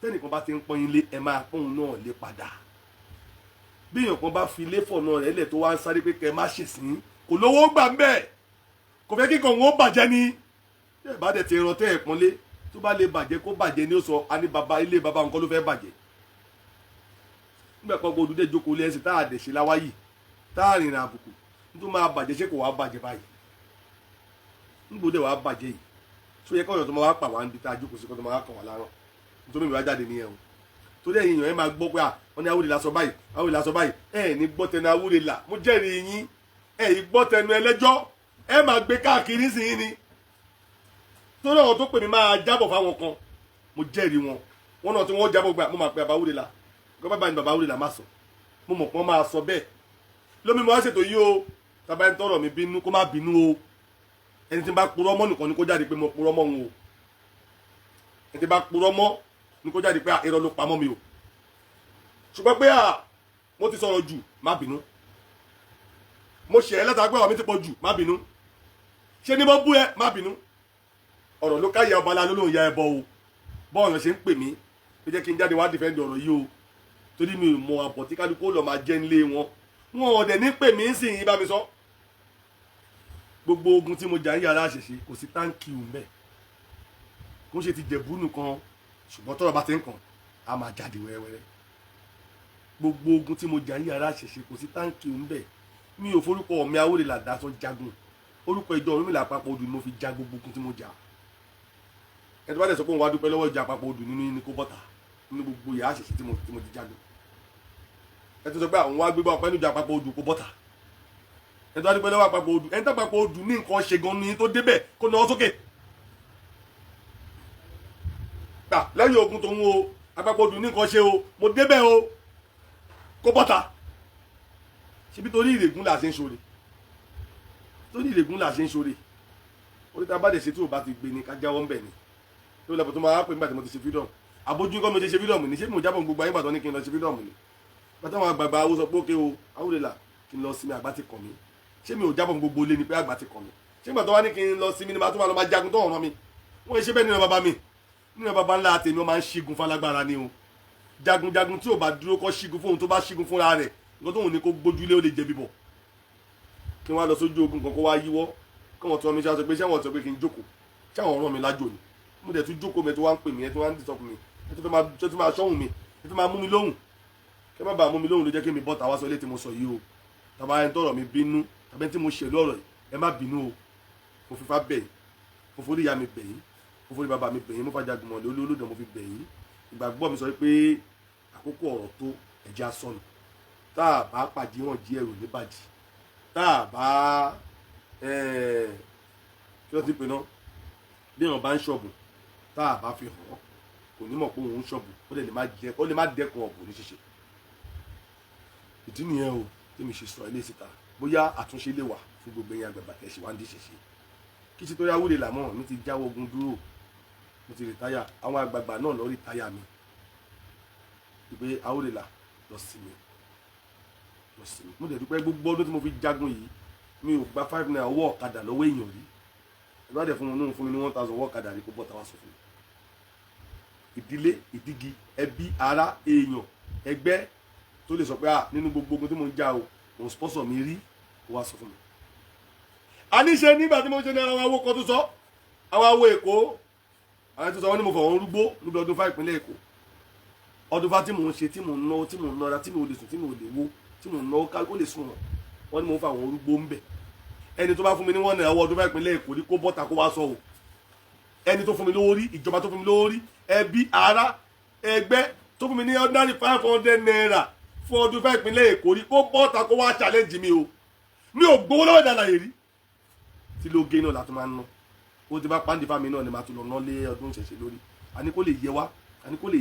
tẹ́nìkan bá ti ń pọ́n ilé ẹ máa pọ́n náà lé padà bí èèyàn kan bá fi ilé fọ̀nà rẹ̀ lẹ̀ tó wá ń sáré pé kẹ́ ẹ má ṣèṣin kò lówó gbà ń bẹ̀ kò fẹ́ kíkan wọn ó bàjẹ́ ni tẹ́ ẹ bá dẹ̀ ti ràn tẹ́ ẹ̀ pọ́nlé tó bá lè bàjẹ́ kó bàjẹ́ ni ó sọ a ní baba ilé baba nǹkan ló fẹ́ bàjẹ́ nígbà kan gbọdọ̀ dé jókòó lé ẹsẹ̀ tá a dẹ̀ ṣe láwáyì tá a rìnrìn àbùkù nítorí máa bàjẹ́ ṣé kò wá bàjẹ́ báyìí níbo dẹ̀ wá bàjẹ́ yìí tó yẹ kọ́yọ̀ tó máa wá pà wá níbi tá a jókòó sí kó tó máa wá kàn wá láràn nítorí mi wá jáde nìyẹn o torí ẹ̀yin èèyàn ẹ máa gbọ́ pé wọ́n ní Awúrelà sọ báyìí ẹ ní gbọ́ tẹnu Awúrelà mo jẹ́rìí yín ẹ yìí gbọ́ tẹnu ẹlẹ́jọ́ ẹ máa gbé káàkiri sí yín ni torí àwọn tó pè mí máa jábọ̀ fáwọn kan mo jẹ́rìí wọn náà tí wọ́n jábọ̀ gbà mo máa pe Awúrelà gbọ́ bàbá ni bàbá Awúrelà má sọ mo mọ̀ pé wọ́n máa sọ bẹ́ẹ̀ lómi mo wá ṣètò yìí o tàbá ẹni tọrọ mi bínú kó má bínú o ẹni tí n bá purọ́ mọ́ nìkan ni kó jáde pé mo purọ́ mọ́ òun o ẹni tí bá purọ́ mọ́ ní kó jáde pé irọ́ ló pamọ́ mi o ṣùgbọ́n pé mo ti sọ̀rọ̀ jù má bínú mo ṣe ẹlẹ́ta pé ọ̀rọ̀ mi ti pọ̀ jù má bínú ṣé ní mo bú ẹ má bínú ọ̀rọ̀ ló káyà ọba alá lóhùn ya ẹbọ o bọ́ọ̀rọ̀ ṣe ń pè mí pé jẹ́ kí n jáde wá dìfẹ́ǹdì ọ̀rọ̀ yìí o torí mi ò mọ àbọ̀ tí kálukú lọ́ọ́ máa jẹ́ nílé wọn ò dẹ̀ ní pè mí ń sìn yín bá mi sọ gbogbo ogun tí mo jà ń yàrá àṣẹṣe kò sí táǹkì ò mbẹ kó ṣe ti jẹ̀bú nìkan ṣùgbọ́n tọ́rọ̀ bá ti ń kàn á máa jáde wẹ́rẹ́wẹ́rẹ́ gbogbo ogun tí mo jà ń yàrá àṣẹṣe kò sí táǹkì ò mbẹ mi ò forúkọ mi Awórelà Dásán jagun orúkọ ìjọ Ọ̀rúnmìlà Àpapọ̀ Odù ni mo fi já gbogbo ogun tí mo jà ẹ tó bá dẹ̀ sọ pé òun wá dúpẹ́ lọ́wọ́ ìjọ Àpapọ̀ Odù nínú ní kó bọ́ta nínú gbogbo yàrá àṣẹṣe tí mo ti jagun ẹ tó sọ pé àwọn wá gbégbá ọpẹ́ níjọ Àpapọ̀ Odù kó bọ́ta ẹ tó wá dúpẹ́ lọ́wọ́ Àpapọ̀ Odù ẹ tó Àpapọ̀ Odù ní nǹkan ṣe gan ní tó débẹ̀ kó náwó sókè gbà lẹ́yìn ogun tó ń wo Àpapọ̀ Odù ní nǹkan ṣe o mo débẹ̀ o kó bọ́ta ṣebí torí ìrègùn là ṣe ń ṣoore torí ìrègùn là ṣe ń ṣoore orí ta bá dẹ̀ ṣe tí ò bá ti gbé ni ká jáwọ́ ń bẹ̀ ni tó lẹ́pọ̀ tó máa pè nígbà tí mo ti ṣe freedom àbójú nǹkan mo ti ṣe freedom ni ṣé mo jábọ̀ gbogbo ayé ìbàdàn ní kí n lọ ṣe freedom ni bàtà àwọn àgbààgbà awó sọ pé ókè o Awórelà kí n lọ sinmi àgbà ti kàn mí ṣé mi ò jábọ̀ gbogbo ilé ni pé àgbà ti kàn mí ṣé ìgbà tó wá ní kí n lọ sinmi ni màá tó máa lọ máa jagun tó ọ̀ràn mi wọ́n ṣe bẹ́ẹ̀ nínú bàbá mi nínú bàbá ńlá tèmi wọ́n máa ń ṣígun falágbára ni o jagunjagun tí ò bá dúró kọ́ ṣígun fóun tó bá ṣígun fúnra rẹ̀ nǹkan tóun ní kó gbójúlé ó lè jẹ bíbọ̀ kí wọ́n á lọ sójú ogun kan kó wá yíwọ́ kí wọ́n tọ́ mi ṣáà sọ pé ṣé wọ́n sọ pé kí n jókòó ṣé àwọn ọ̀ràn mi lájò ni mo dẹ̀ tún jókòó mi tó wá ń pè mí ẹ tó wá ń dìtọ́ mi ẹ tó fẹ́ máa ṣọ́hùn mi ẹ tó máa mú mi lóhùn kí má bàa mú mi lóhùn ló jẹ́ kí mi bọ́ tàwa sọ ilé tí mo sọ yìí o tàbá ẹni tọrọ mi bínú tàbí ẹni tí mo ṣèlú ọ̀rọ̀ yìí ẹ má bínú o mo fi fá bẹ̀ yín mo forí ìyá mi bẹ̀ yín mo forí bàbá mi bẹ̀ yín mo fàjà gbọmọ lé olódò mo fi bẹ̀ yín ìgbàgbọ́ mi sọ pé àkókò ọ̀rọ̀ tó ẹ̀jẹ̀ asọ́nù tá a bá pàdé wọn jí ẹrù níbàjì tá a bá kí wọ́n ti pè náà bí èèyàn bá ń ṣọ̀bù tá a bá fi hàn kò ní mọ̀ pé òun ń ṣọ̀bù ó lè má dẹ́kun ọ̀bù ní ṣíṣe ìdí nìyẹn o tí mi ṣe sọ ilé síta bóyá àtúnṣe lè wà fún gbogbo ẹ̀yin àgbàgbà kẹsì wá ń díṣe ṣe kí ti tó yá Awórelà mọ́ mi ti jáwọ́ ogun dúró mo ti rìtáyà àwọn àgbààgbà náà lọ rìtáyà mi ìpè Awórelà lọ sí mi mo dẹ̀ dúpẹ́ gbogbo ọdún tí mo fi jagun yìí mi ò gba 5 naira owó ọ̀kadà lọ́wọ́ èèyàn rí ìbádẹ́ fún mi ní 1000 owó ọ̀kadà rí kó bọ́ta wá sọ fún mi ìdílé ìdígi ẹbí ará èèyàn ẹgbẹ́ tó lè sọ pé nínú gbogbo ogun tí mo ń jà o òun sponsor mi rí kó wá sọ fún mi. àníṣe nígbà tí mo ṣe ní àwọn awo kan tó sọ àwọn awo Èkó àwọn tó sọ wọn ni mo fọwọ́n rúgbó níbi ọdún 5 ìpínlẹ̀ Èkó ọdún 5 tí mò ń ṣe tí mò ń náwó tí mò ń nọra tí mò ń lè sùn tí mò ń lè wó tí mò ń náwó ká ó lè sùn wọn ni mo ń fa àwọn orúgbó ń bẹ̀ ẹni tó bá fún mi ní wọ́n náà ọwọ́ ọdún 5 ìpínlẹ̀ Èkó ní kó bọ́ta kó wá sọ o ẹni tó fún mi lówó rí ìjọba tó fún mi lówó rí ẹbí ará ẹgbẹ́ tó fún mi ní ordinary 500 naira fún ọdún 5 ìpínlẹ̀ Èkó rí kó bọ́ta kó wá challenge mi o mi ò gbowó lọ́wọ́ ìdálàyé rí tí ló gé náà látún máa ń ná ó ti bá pàǹdì fámi náà ni màá tún lọ ná lé ọdún ìṣẹ̀ṣẹ̀ lórí àní kó lè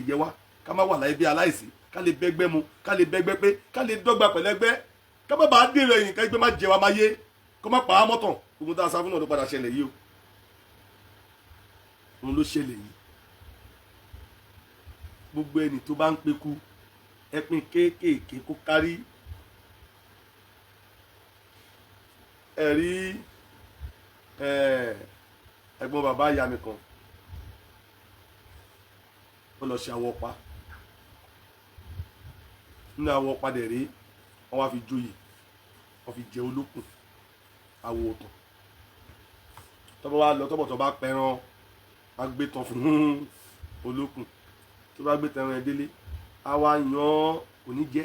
yẹ wá ká má wà láyé bí aláìsí ká lè bẹ́gbẹ́ mu ká lè bẹ́gbẹ́ pé ká lè dọ́gba pẹ̀lẹ́gbẹ́ ká má bàa dèrò ẹ̀yìn ká gbé má jẹ wa má yé kó má pa á mọ́tàn gbogbo tá a sá fún náà ló padà ṣẹlẹ̀ yìí o òun ló ṣẹlẹ̀ yìí gbogbo ẹni tó bá ń peku ẹpin kéékèèké kó kárí ẹ̀rí ẹ̀gbọ́n bàbá ìyá mi kan ó lọ ṣe àwọ̀ pa nínú àwọ̀ padà rí wọ́n wá fi joyè wọ́n fi jẹ olókùn àwọ̀ ọ̀tọ̀ tọ́bọ̀ wá lọ tọ́bọ̀ tó bá pẹran wá gbé tán fún olókùn tó bá gbé tẹran ẹ délé àwa yan kò ní jẹ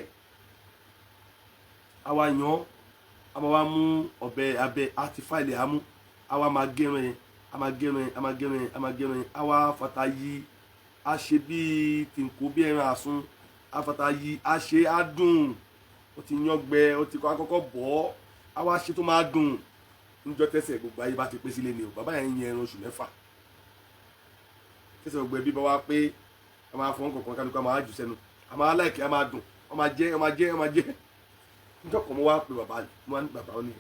àwa yan a máa wá mú ọ̀bẹ abẹ àti fáìlì àmú àwa máa gẹrun yẹn a máa gẹrun yẹn a máa gẹrun yẹn a máa gẹrun yẹn àwa fata yí a ṣe bíi tìǹkó bí ẹran àsun afata yí a ṣe á dùn ó ti yan gbẹ ó ti kọ́ akọ́kọ́ bọ́ àwa ṣe tó máa dùn níjọ́ tẹ̀sẹ̀ gbogbo ayé bá ti pé sílé ni o bàbá yẹn yẹn ẹran oṣù 6 tẹ̀sẹ̀ gbogbo ẹbí bá wá pé a máa fọ́n kọ̀ọ̀kan kálukú a máa jù sẹ́nu a máa láìkí a máa dùn ọ máa jẹ́ níjọ́ kan mo wá pé bàbá mo wá ní bàbá ó ní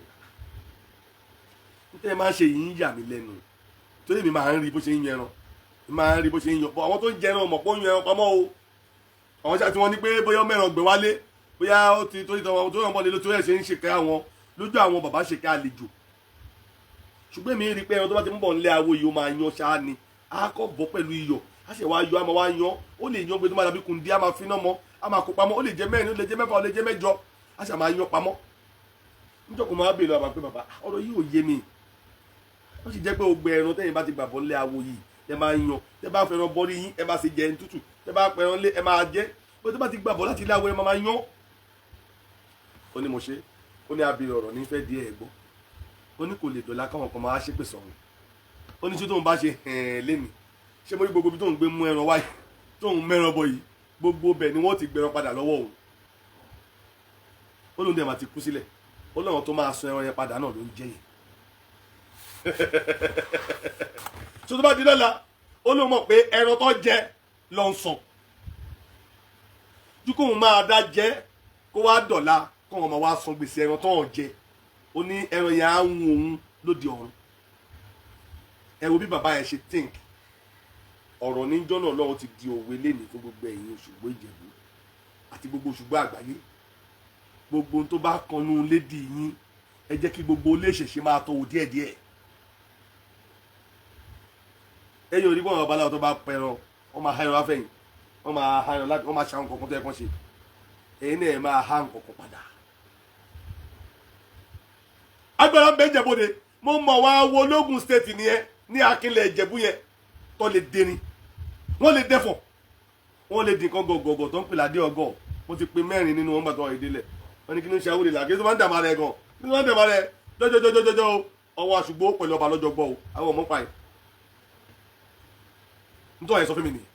nítorí máa ń ṣe yìí ń yà mí lẹ́nu torí mi máa ń rí bó ṣe ń yẹran máa ń rí bó ṣe ń yọ bọ́ àwọn tó ń jẹran mọ̀ pé ó ń yan ẹran pamọ́ o àwọn ṣáà tí wọ́n ní pé bóyá mẹ́ran gbé wálé bóyá ó ti torí tọwọ́ tó yàn bọ́ nílé tó yẹ ṣe ń ṣèkẹ́ àwọn lójú àwọn bàbá ṣèkẹ́ àlejò ṣùgbọ́n mi rí i pé ẹran tó bá ti ń bọ̀ nílé awo yìí ó máa yan ṣáá ni á kọ́ bọ́ pẹ̀lú iyọ̀ á ṣe wá yọ á máa wá yan ó lè yan gbé tó máa dàbí kùndí á máa finá mọ́ á máa kó pamọ́ ó lè jẹ mẹ́rin ó lè jẹ mẹ́fà ó lè jẹ mẹ́jọ á ṣe máa yan pamọ́ níjọ́ kó máa bèèrè àbá pé bàbá ọ̀rọ̀ yìí ò yé mi ó sì jẹ́ pé gbogbo ẹran tẹ́yìn bá ti gbàbọ̀ nílé awo yìí ẹ máa yan tẹ́ bá fẹ́ràn bọ́rí yín ẹ máa ṣe jẹ tútù tẹ́ bá pẹran lé ẹ máa jẹ bó tó bá ti gbàbọ̀ láti ilé awo ẹ máa yan ó ní mo ṣe ó ní abirẹ ọ̀rọ̀ ní fẹ́ di ẹ̀ gbọ́ ó ní kò lè dọ̀la káwọn kan máa ṣépè sọ̀rọ̀ ó ní tí tóun bá ṣe lémi ṣé mo rí gbogbo bí tóun gbé mú ẹran wáyé tóun mẹ́ran bọ̀ yìí gbogbo bẹ̀ ni wọ́n ti gbẹran padà lọ́wọ́ òun ó lóun dẹ̀ máa ti kú sílẹ̀ ó lọ́wọ́n tó máa sọ ẹran yẹn padà náà ló ń jẹ́ yẹn tó tó bá di lọ́la ó lóun mọ̀ pé ẹran tó jẹ lọ ń sàn ju kóun máa dá jẹ kó wá dọ̀la kóun máa wá san gbèsè ẹran tó ń jẹ ó ní ẹran yẹn á ń wù òun lóde ọ̀run ẹ wo bí bàbá yẹn ṣe think ọ̀rọ̀ níjọ́ náà lọ́wọ́ ti di òwe lénìí fún gbogbo ẹ̀yin Òṣùgbó Ìjẹ̀bú àti gbogbo Òṣùgbó àgbáyé gbogbo ohun tó bá kanú lédi yín ẹ jẹ́ kí gbogbo oléṣèṣe máa tọ́wọ́ díẹ̀díẹ̀ ẹ̀yin ò rí bọ́n babaláwo tó bá pẹran wọ́n máa háyọ̀ láfẹ̀yìn wọ́n máa háyọ̀ láti wọ́n máa ṣàwọn kankan tó yẹ kán ṣe ẹ̀yin náà máa há nǹkankan padà. agbára ń bẹ Ìjẹ̀bú-Òde mo mọ̀ wá wo ológun state nìyẹn ní akínlẹ̀ Ìjẹ̀bú yẹn tó lè dẹni wọ́n lè dẹ́fọ̀ wọ́n lè dín kan gọ̀gọ̀gọ̀ tó ń pè ládé ọgọ́ mo ti pe mẹ́rin nínú wọn gbàtọ́ ìdílẹ̀ wọ́n ní kí ló ń ṣe àwòrán ìlà kí ló máa ń dàmà rẹ̀ gan kí ló máa ń dàmà rẹ̀ jọjọjọjọjọ ọwọ́ Àṣùgbó pẹ̀lú ọba lọ́jọ́ gbọ́ o àwọn ọmọ pa ẹ̀ nítorí ẹ̀ sọ fún mi nìyẹn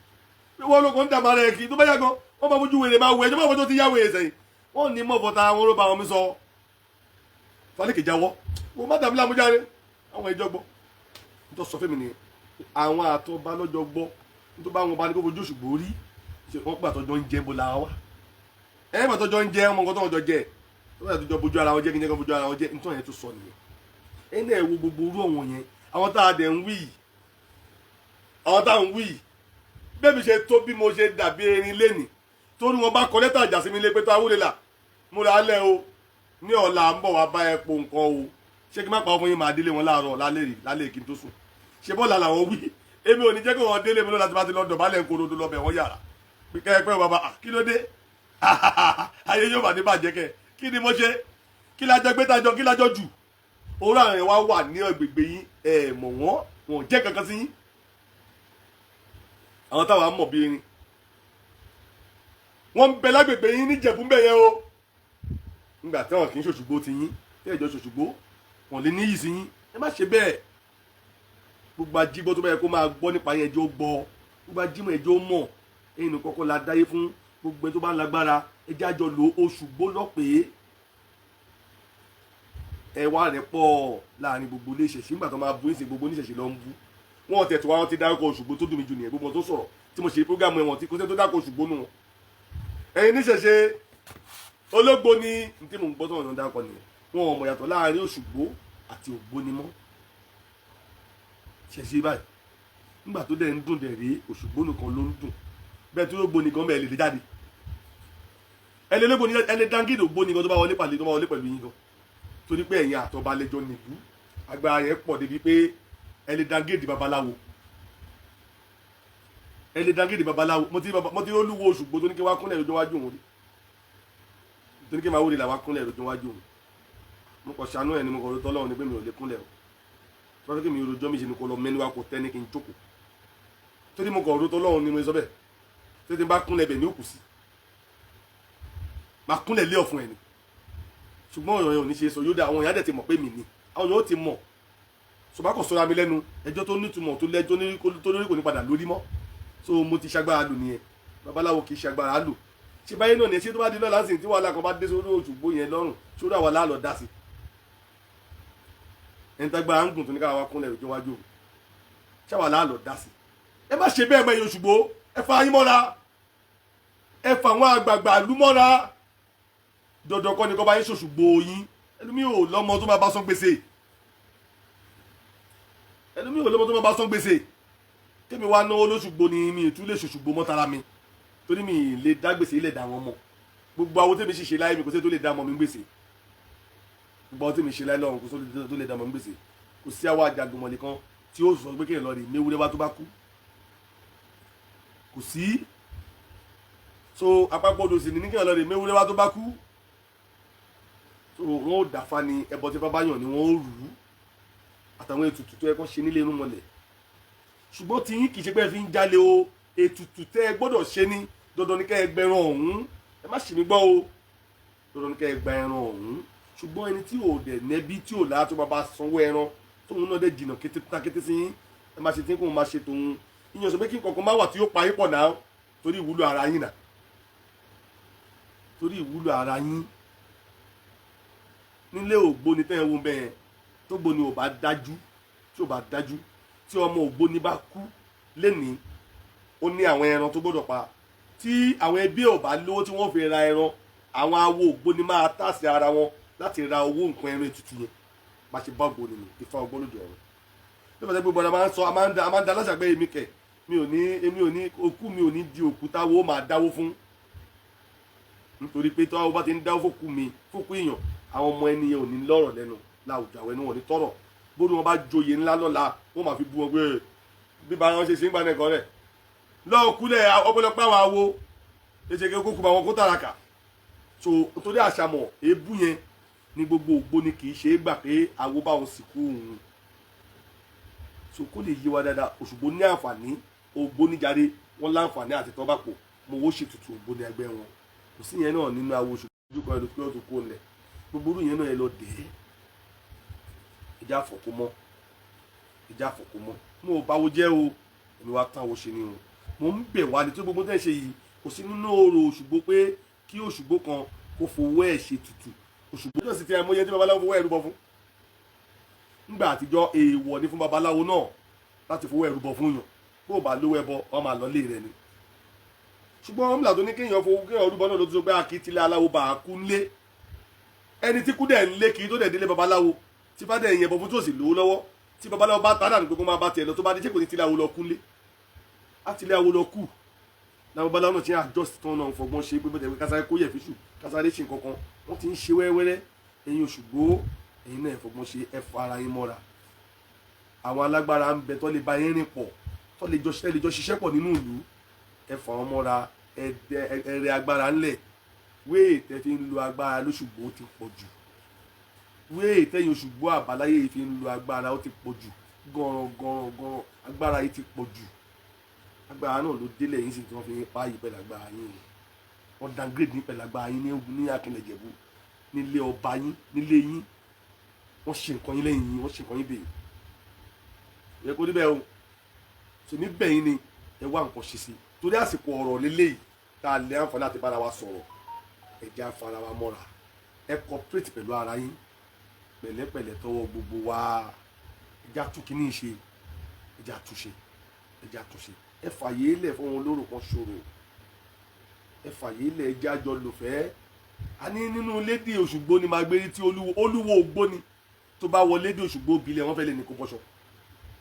pé wọ́n ló kàn ń dàmà rẹ̀ kí tó bá yá gan wọ́n máa fojú wèrè máa wẹ̀ ẹjọ́ máa fojú ti yá wèrè sẹ́yìn wọ́n ní mọ̀ fọ́ta wọn ló bá wọn mi sọ Fálẹ́kẹ̀ jáwọ́ wọ́n má dàbí lámújáre àwọn ìjọ gbọ́ nítorí sọ fún mi nìyẹn àwọn àtọ́ba lọ́jọ́ gbọ́ nítorí bá wọn bá ní kó fojú Òṣùgbó rí wọ́n gbà tọ́jọ́ ń jẹ́ bó la wá ẹ̀ gbà tọ́jọ́ ń jẹ́ ọmọ nǹkan tó wọn jọ jẹ́ wọ́n yà tọ́jọ́ bójú ara wọn jẹ́ kí n jẹ́ kó bójú ara wọn jẹ́ nítorí yẹn tó sọ nìyẹn ẹni ẹ̀ wo gbogbo orú ọ̀wọ̀n yẹn àwọn tá a dẹ̀ ń wí àwọn tá a ń wí bẹ́ẹ̀ mi ṣe tó bí mo ṣe dàbí erin lẹ́nì torí wọn bá kọ lẹ́tà àjà sí mi lé pé tó awúlé là mo rà á lẹ́ o ní ọ̀la ń bọ̀ wá bá ẹ po nǹkan o ṣé kí n má pa ọmọ yín máa délé wọn láàárọ̀ lálẹ́ kí n tó sùn ṣe bọ́ọ̀lù làwọn wí èmi ò ní jẹ́ kí wọ́n délé mi lọ́la tí bá ti lọ dọ̀bálẹ̀ nkorodo lọ́bẹ̀ wọ́n yàrá pé kẹ́ ẹ pẹ́ bàbá kí ló dé ayé yóò bá dé bàjẹ́ kẹ́ kí ni mo ṣe kí lájọ gbé tájọ kí lájọ jù òwúrọ̀ àwọn yẹn wá wà ní agbègbè yín ẹ̀ mọ̀ wọ́n jẹ́ kankan sí yín àwọn táwa mọ̀ bí irin wọ́n ń bẹ lágbègbè yín níjẹ̀bú ń bẹ̀ yẹn o nígbà tí wọn kì í ṣòṣùgbó ti yín tí ẹ̀jọ̀ ṣòṣùgbó wọn lè níyì sí yín ẹ má ṣe bẹ́ẹ̀ gbogbo ajígbọ́ tó bá yẹ kó máa gbọ́ nípa yẹn ẹjọ́ gbọ́ gbogbo ajímọ̀ ẹjọ́ mọ̀ ẹ̀yin nìkan kọ́ la dáyé fún gbogbo ẹ tó bá lágbára ẹjẹ́ àjọ lo Òṣùgbó lọ́pẹ́ ẹwà rẹ̀ pọ̀ láàrin gbogbo ilé ìṣẹ̀ṣẹ̀ nígbà tó máa bu ìsìn gbogbo oníṣẹ̀ṣẹ̀ lọ ń bú wọn tẹ̀ tó wá wọn ti dárúkọ Òṣùgbó tó dùn mí jù nìyẹn gbogbo tó sọ̀rọ̀ tí mo ṣe prógámù ẹ̀wọ̀n tí kò sẹ́ tó dákọ̀ Òṣùgbó nù wọn ẹ̀yin níṣẹ̀ṣẹ̀ Ológbò ní tí mo ń gbọ́ tó wọn dákọ̀ nìyẹn wọn ò mọ̀ yàtọ̀ láàrin Òṣùgbó àti Ògbónimọ́ ṣẹ̀ṣẹ̀ báyìí nígbà tó dẹ̀ ń dùn dẹ̀ rí Òṣùgbó nìkan ló ń dùn bẹ́ẹ̀ tó Ológbò nìkan bẹ́ẹ̀ lè jáde ẹlẹ́lẹ́gbò ní ẹlẹ́dángìdì Ògbó nìkan tó bá wọlé pẹ̀lú yín gan torí pé ẹ̀yin àtọba lẹ́jọ́ nìlú agbára yẹn pọ̀ débi pé ẹlẹ́dángìdì babaláwo mo ti Olúwo Òṣùgbó tó ní kí wá kúnlẹ̀ lójó wájú òun rí tó ní kí máa wúri làwá kúnlẹ̀ lójó wájú òun mo kọ̀ ṣàánú ẹ̀ ni mo kọ̀ lótọ́ lọ́wọ́ ni pé mi ò lè kúnlẹ̀ o tọ́jú kí mi rojọ́ mi ṣe ni kò lọ mẹ́ni wá kó tẹ́ ní kí n jókòó torí mo kọ̀ lótọ́ lọ́wọ́ ni mo sọ bẹ́ẹ̀ tó ti bá kúnlẹ̀ bẹ̀ ní òkú sí máa kúnlẹ̀ lé ọ̀fun ẹ̀ ni ṣùgbọ́n ọ̀yàn yẹn ò ní ṣe sọ yóò dé àwọn èèyàn dẹ̀ ti mọ̀ pé mi ni àwọn èèyàn ó ti mọ̀ ṣùgbọ́n kò sọ́ra mi lẹ́nu ẹjọ́ tó nítumọ̀ tó lẹ́jọ́ tó lórí kò ní padà lórí mọ́ so mo ti ṣagbára lò nìyẹn babaláwo kì í ṣagbára lò ṣe báyé náà ní ṣé tó bá di lọ́la sí tí wàhálà kan bá dé sórí Òṣùgbó yẹn lọ́rùn sórí àwa láàlọ́ dá sí ẹni tágbára ń gùn tó ní káwa kúnlẹ̀ lójú wájú òun ṣáwa láàlọ́ dá sí ẹ má ṣe bẹ́ẹ̀ mẹ́yìn Òṣùgbó ẹ fa yín mọ́ra ẹ fa àwọn àgbààgbà lú mọ́ra dandan kọ́ ni kọ́ bá yín ṣòṣùgbó yín ẹlòmíì ò lọ́mọ tó máa bá sán gbèsè kémi wá náwó lóṣùgbò ni mi ì tún lè ṣòṣùgbò mọ́tara mi torí mi ì lè dá gbèsè ilẹ̀ dá wọn mọ̀ gbogbo àwọn tèmi ṣiṣẹ́ láyé mi kò sí tó lè dá ọmọ mi gbèsè gbogbo àwọn tèmi ṣe láyé lọ́run kò sí tó lè dá ọmọ mi gbèsè kò sí àwọn àjàgùnmọ̀lẹ̀ kan tí ó sọ pé kéèyàn lọ rè méwúrẹ́ wá tó bá kú kò sí so apágbọ́dọ̀ sì ní kéèyàn lọ rè méwúrẹ́ wá tó bá kú so wọn ò dàfa ni ẹbọ tí bàbá yàn ni wọn ò rù ú àtàwọn ètùtù tó yẹ kó ṣe nílé inú mọ́lẹ̀ ṣùgbọ́n tí yín kì í ṣe pé ẹ fi ń jalè o ètùtù tẹ́ ẹ gbọ́dọ̀ ṣe ní dandan ní kẹ́ ẹ gbẹran ọ̀hún ẹ má ṣì mí gbọ́ o dandan ní kẹ́ ẹ gba ẹran ọ̀hún ṣùgbọ́n ẹni tí ò dẹ̀ nẹ́bí tí ò láà tó bá sanwó ẹran tóun náà dẹ̀ jìnnà kété sí yín ẹ má ṣe tí kò má ṣe tòun ìyẹn sọ pé kí nǹkan má wà tí ó pa yín pọ̀ náà torí ìwúlò ara yín náà torí ìwúlò ara yín nílé ògbóni tẹ́ ẹ wo bẹ́ẹ̀ tó gbóni ò bá dájú tí ò bá dájú tí ọmọ ògbóni bá kú lénìí ó ní àwọn ẹran tó gbọ́dọ̀ pa tí àwọn ẹbí ò bá lówó tí wọ́n fi ra ẹran àwọn awo ògbóni máa tàsí ara wọn láti ra owó nǹkan ẹran ètùtù yẹn bá ṣe bá ògbóni nù Ifá ògbólódò ọ̀run nígbà tí gbogbo ọ̀nà máa ń sọ a máa ń da aláṣàgbé èmi kẹ̀ èmi ò ní òkú mi ò ní di òkú táwo máa dáwó fún nítorí pé táwo bá ti ń dáwó fókú mi fókú èèyàn àwọn ọmọ ènìyàn ò ní lọ́rọ̀ lẹ́nu láwùjọ àwọn ẹni wọn ní tọrọ bóri wọn bá joyè ńlá lọ́la wọn máa fi bu wọn pé bíbá wọn ṣe ṣe ń gba nẹ̀kan rẹ̀ lọ́ọ̀kúlẹ̀ ọpọlọpọ̀ àwọn awo ẹ̀ṣẹ̀ kókó bá wọn kó tàràkà so torí àṣàmọ̀ èébú yẹn ní gbogbo ògbóni kì í ṣe é gbà pé awo bá wọn sìnkú òun so kó lè yé wa dáadáa Òṣùgbó ní àǹfààní ògbónijáde wọn láǹfààní àti tọ́ bá pò mo wó ṣètùtù ògbóni ẹgbẹ́ wọn kò sí yẹn náà nínú awo Òṣùgbó kan ẹni pé ó tó kó lẹ̀ gbogbo orú yẹn náà ẹ lọ dé ìjà àfọ̀kúmọ́ mo ò báwo jẹ́ o èmi wá tán wo ṣe ni o mo ń bẹ̀ wá ní tí gbogbo tẹ́ ṣe yìí kò sí nínú ọ̀rọ̀ Òṣùgbó pé kí Òṣùgbó kan kó fowó ẹ̀ ṣe tutù Òṣùgbó náà sì ti àìmọye tí babaláwo fowó ẹ̀ rúbọ fún nígbà àtijọ́ èèwọ̀ ni fún babaláwo náà láti fowó ẹ̀ rúbọ fún yàn bó o bá lówó ẹbọ wọn máa lọ lé rẹ ni ṣùgbọ́n wọn tó ní kéèyàn fowó kéèyàn rúbọ náà ló ti sọ pé àkìtìlẹ̀ aláwo bá a kú ńlé ẹni tí kú dẹ̀ ń lé kì í tó dẹ̀ délé babaláwo tí bá dẹ̀ yẹn bọ̀ fún tí ò sì lówó lọ́wọ́ tí babaláwo bá tánà ní gbogbo máa bá tiẹ̀ lọ tó bá dé ṣé kò ní tilẹ̀ awo lọ kú lé àtìlẹ̀ awo lọ kú làwọn babaláwo náà ti ń adjust tán náà fọgbọ́n ṣe pé bẹ́ẹ̀ kásáré kó yẹ̀ fíṣù kásáré ṣe nǹkan kan wọ́n ti ń ṣe wẹ́rẹ́wẹ́rẹ́ ẹ̀yin Òṣùgbó ẹ̀yin náà fọgbọ́n ṣe ẹ fa ara yín mọ́ra àwọn alágbára ń bẹ tó lè bá yín rìn pọ̀ tó lè jọ ṣiṣẹ́ pọ̀ nínú ìlú ẹ fà wọ́n mọ́ra ẹ̀rẹ̀ agbára ńlẹ̀ wéè tẹ́ fi ń lo agbára lóṣùgbó ti pọ̀ jù wéè tẹ́yìn Òṣùgbó àbáláyé fi ń lo agbára ó ti pọ̀ jù gọ̀ràn agbára yìí ti pọ̀ jù agbára náà ló délẹ̀ yín sì tí wọ́n fi ń pa yìí pẹ̀lú agbára yín wọ́n downgrade ní pẹ̀lú agbára yín ní Akínlẹ̀ Ìjẹ̀bú nílé ọba yín nílé yín wọ́n ṣe nǹkan yín lẹ́yìn yín wọ́n ṣe nǹkan yín bèè yẹ kó níbẹ̀ o tò níbẹ̀ yín ni ẹ wá nǹkan ṣe sí torí àsìkò ọ̀rọ̀ lélẹ́yìí tá a lè àǹfààní àti bára wa sọ̀rọ̀ ẹ jẹ́ àfara wa mọ́ra ẹ cooperate pẹ̀lú ara yín pẹ̀lẹ́pẹ̀lẹ́ tọwọ́ gbogbo wa ẹ jẹ́ àtúnkìní ṣe ẹ jẹ́ àtúnṣe ẹ fàyè lẹ̀ fún wọn lórúkọ kan ṣòro ẹ fàyè lẹ̀ ẹ jẹ́ àjọ lòfẹ́ a ní nínú lédè Òṣùgbó ni máa gbé tí olúwo ògbóni tó bá wọ lédè Òṣùgbó bilẹ̀ wọ́n fẹ́ lè ní kó bọ́ṣọ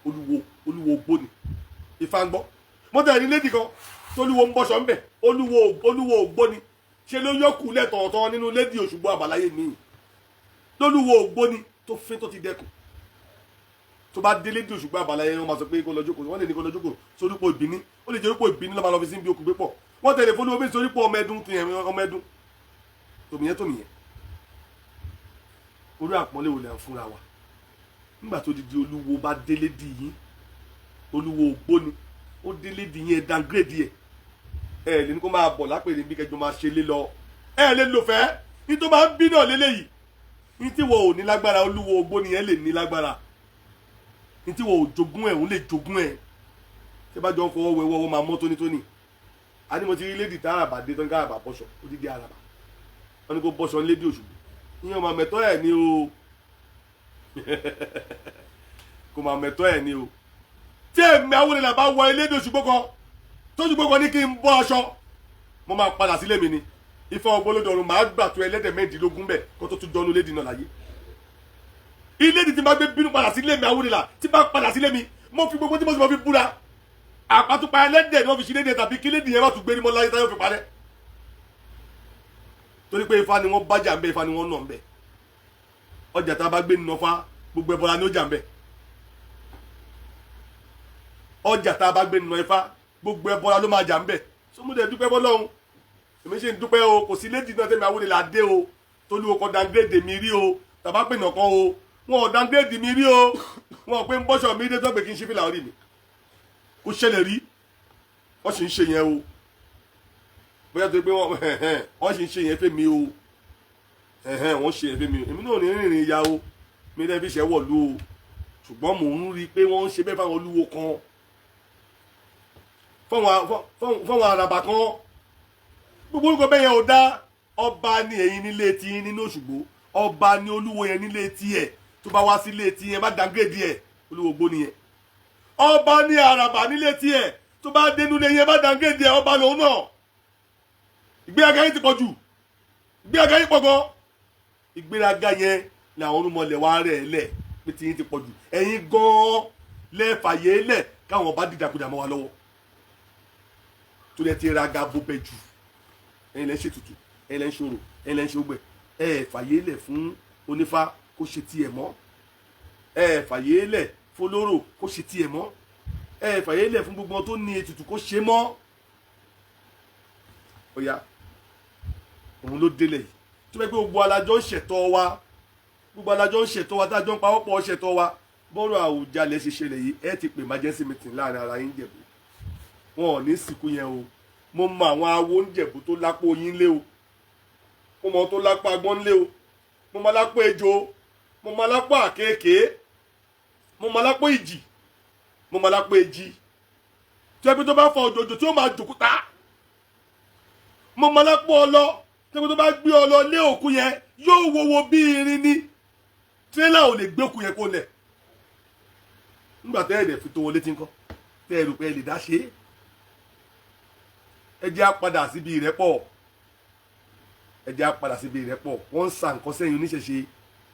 olúwo ògbóni Ifá ń gbọ́ mọ́tò ní lédè kan tólúwo ń bọ́ṣọ ńbẹ̀ olúwo ògbóni ṣe ló yọkù lẹ́tọ̀ọ̀tọ̀ nínú lédè Òṣùgbó àbáláyé mi lólúwo ògbóni tó fín tó ti dẹkùn tó bá dé lédè Òṣùgbó àbáláyé wọn máa sọ pé kó lọ jókòó wọn lè ní kó lọ jókòó sórípò ìbíní ó lè jẹ́ orípò ìbíní ló máa lọ fi sí ibi okùn gbé pọ̀ wọ́n tẹ̀lé fún olúwo bí sórípò ọmọ ẹdún tòmìyẹn orí àpọ́nlé wò lẹ́ ń fúnra wa nígbà tó di olúwo bá dé lédè yín olúwo ògbóni ó dé lédè yín ẹ downgrade ẹ lè ní kó máa bọ̀ lápèrè bí kẹjọ máa ṣe lé lọ ẹ lè lò fẹ́ ní tó máa ń bí náà lélẹ́yìí ní tí wọ́n ò ní lágbára olúwo ògbóni yẹn lè ní lágbára ní tí wọ́n ò jogún ẹ̀ òun lè jogún ẹ̀ tí bá jọ ń fọwọ́ wẹwọ́ wọ́n máa mọ́ tónítóní a ní mo ti rí lédì tá àràbà dé tán ká àràbà bọ́ṣọ ó ti di àràbà wọ́n ní kó bọ́ṣọ lédì Òṣùgbó ìyẹn máa mẹ́tọ́ ẹ̀ ní o kò máa mẹ́tọ́ ẹ̀ ní o tí èmi Awólélà bá wọ lédì Òṣùgbó kan tóṣùgbó kan ní kí n bọ́ aṣọ mo máa padà sílé mi ni Ifá Ògbólódò ọ̀run máa gbà tó ẹlẹ́dẹ̀ mẹ́ẹ̀ẹ́dínlógún bẹ́ẹ̀ kó tó tún jọ́nu lédi náà láyé ilé ìdí tí máa gbé bínú padà sílé mi Awólélà tí bá padà sílé mi mo fi gbogbo tí mo sì mọ fi búra àpàtúpa ẹlẹ́dẹ̀ ni wọ́n fi ṣe léde tàbí kí lédi yẹn má tún gbé ní mọ́ láyé táyọ̀ fi parẹ́ torí pé ifá ni wọ́n bájà ń bẹ ifá ni wọ́n nà ń bẹ ọjà tá a bá gbé nínú ọfá gbogbo ẹbọra ni ó jà ń bẹ ọjà tá a bá gbé nínú ifá gbogbo ẹbọra ló máa jà ń bẹ sọmúdẹ dúpẹ́ bọ́lọ́hún èmi ṣe ń dúpẹ́ o kò sí lédi náà tẹ́mi àwòrán là dé o tolú ọkọ̀ dangrédè mi rí o tàbá pè nàkan o wọn ò dangrédè mi rí o wọn ò pé ń bọ́ṣọ̀ mi dé tó gbé kí n ṣe fìlà orí mi kò ṣẹlẹ̀ rí wọ́n sì ń ṣe yẹn o bóyá tó pé wọ́n sì ń ṣe yẹn fẹ́mi o wọ́n ṣe yẹn fẹ́mi o èmi náà ní rìnrìn ya o mi náà fi ṣẹ́ wọ̀ lú o ṣùgbọ́n mò ń rí i pé wọ́n ń ṣe bẹ́ẹ̀ fáwọn olúwo kan fáwọn àràbà kan gbogbo orúkọ bẹ́ẹ̀ yẹn ò dá ọba ní ẹ̀yin nílé tí nínú Òṣùgbó ọba ní olúwo yẹn nílé tí ẹ̀ tó bá wá sílé tí yẹn bá dàgéèdì ẹ̀ olúwo gbó nìyẹn ọba ní àràbà nílé tí ẹ̀ tó bá dénú lé yẹn bá dàgéèdì ẹ̀ ọba lòun náà ìgbéraga yẹn ti pọ̀ jù ìgbéraga yẹn pọ̀ gan ìgbéraga yẹn làwọn olúmọlẹ̀ wá rẹ̀ lẹ̀ pé tí yẹn ti pọ̀ jù ẹ̀yin gan lẹ́ẹ̀fàyè lẹ̀ káwọn ọba dìdàkudà mọ́ wa lọ́wọ́ tó lẹ́ ti raga bó bẹ jù ẹ̀yin lẹ́ ń ṣètùtù ẹ̀yin lẹ́ ń ṣòro ẹ̀yin lẹ́ ń ṣe ogbẹ̀ fàyè lẹ̀ fún onífá kó ṣe tiẹ̀ mọ́ fàyè lẹ̀ fún olóró kó ṣe tiẹ̀ mọ́ fàyè lẹ̀ fún gbogbo tó ní ètùtù kó ṣe mọ́ ọ̀yà òun ló délẹ̀ yìí tó bẹ́ẹ̀ pé gbogbo alájọ́ ń ṣẹ̀tọ́ wa gbogbo alájọ́ ń ṣẹ̀tọ́ wa tájọ́ ń pawọ́pọ̀ ṣẹ̀tọ́ wa bọ́rọ̀ Àwùjalẹ̀ ṣe ṣẹlẹ̀ yìí ẹ ti pè emergency meeting láàrin ara yín Jẹ̀bú wọn ò ní sìnkú yẹn o mo mọ àwọn awo ń Jẹ̀bú tó lápò yín lé o mo mọ tó lápò agbọ́n lé o mo mọ lápò ejò mo mọ lápò àkéèké mo mọ lápò ìjì mo mọ lápò èjì tí ẹbí tó bá fọ òjòjò tí ó máa jòkúta mo mọ lápò ọlọ tí ẹbí tó bá gbé ọlọ lé òkú yẹn yóò wowo bí irin ní tírélà ò lè gbé òkú yẹn kó lẹ̀ nígbà tẹ́ ẹ̀dẹ̀ fi tó wọn létí ńkọ́ tẹ́ ẹ̀rù pé ẹ lè dá ṣe ẹ jẹ́ á padà síbi ìrẹ́pọ̀ ẹ jẹ́ á padà síbi ìrẹ́pọ̀ wọ́n ń sa nǹkan sẹ́yìn oníṣẹ̀ṣe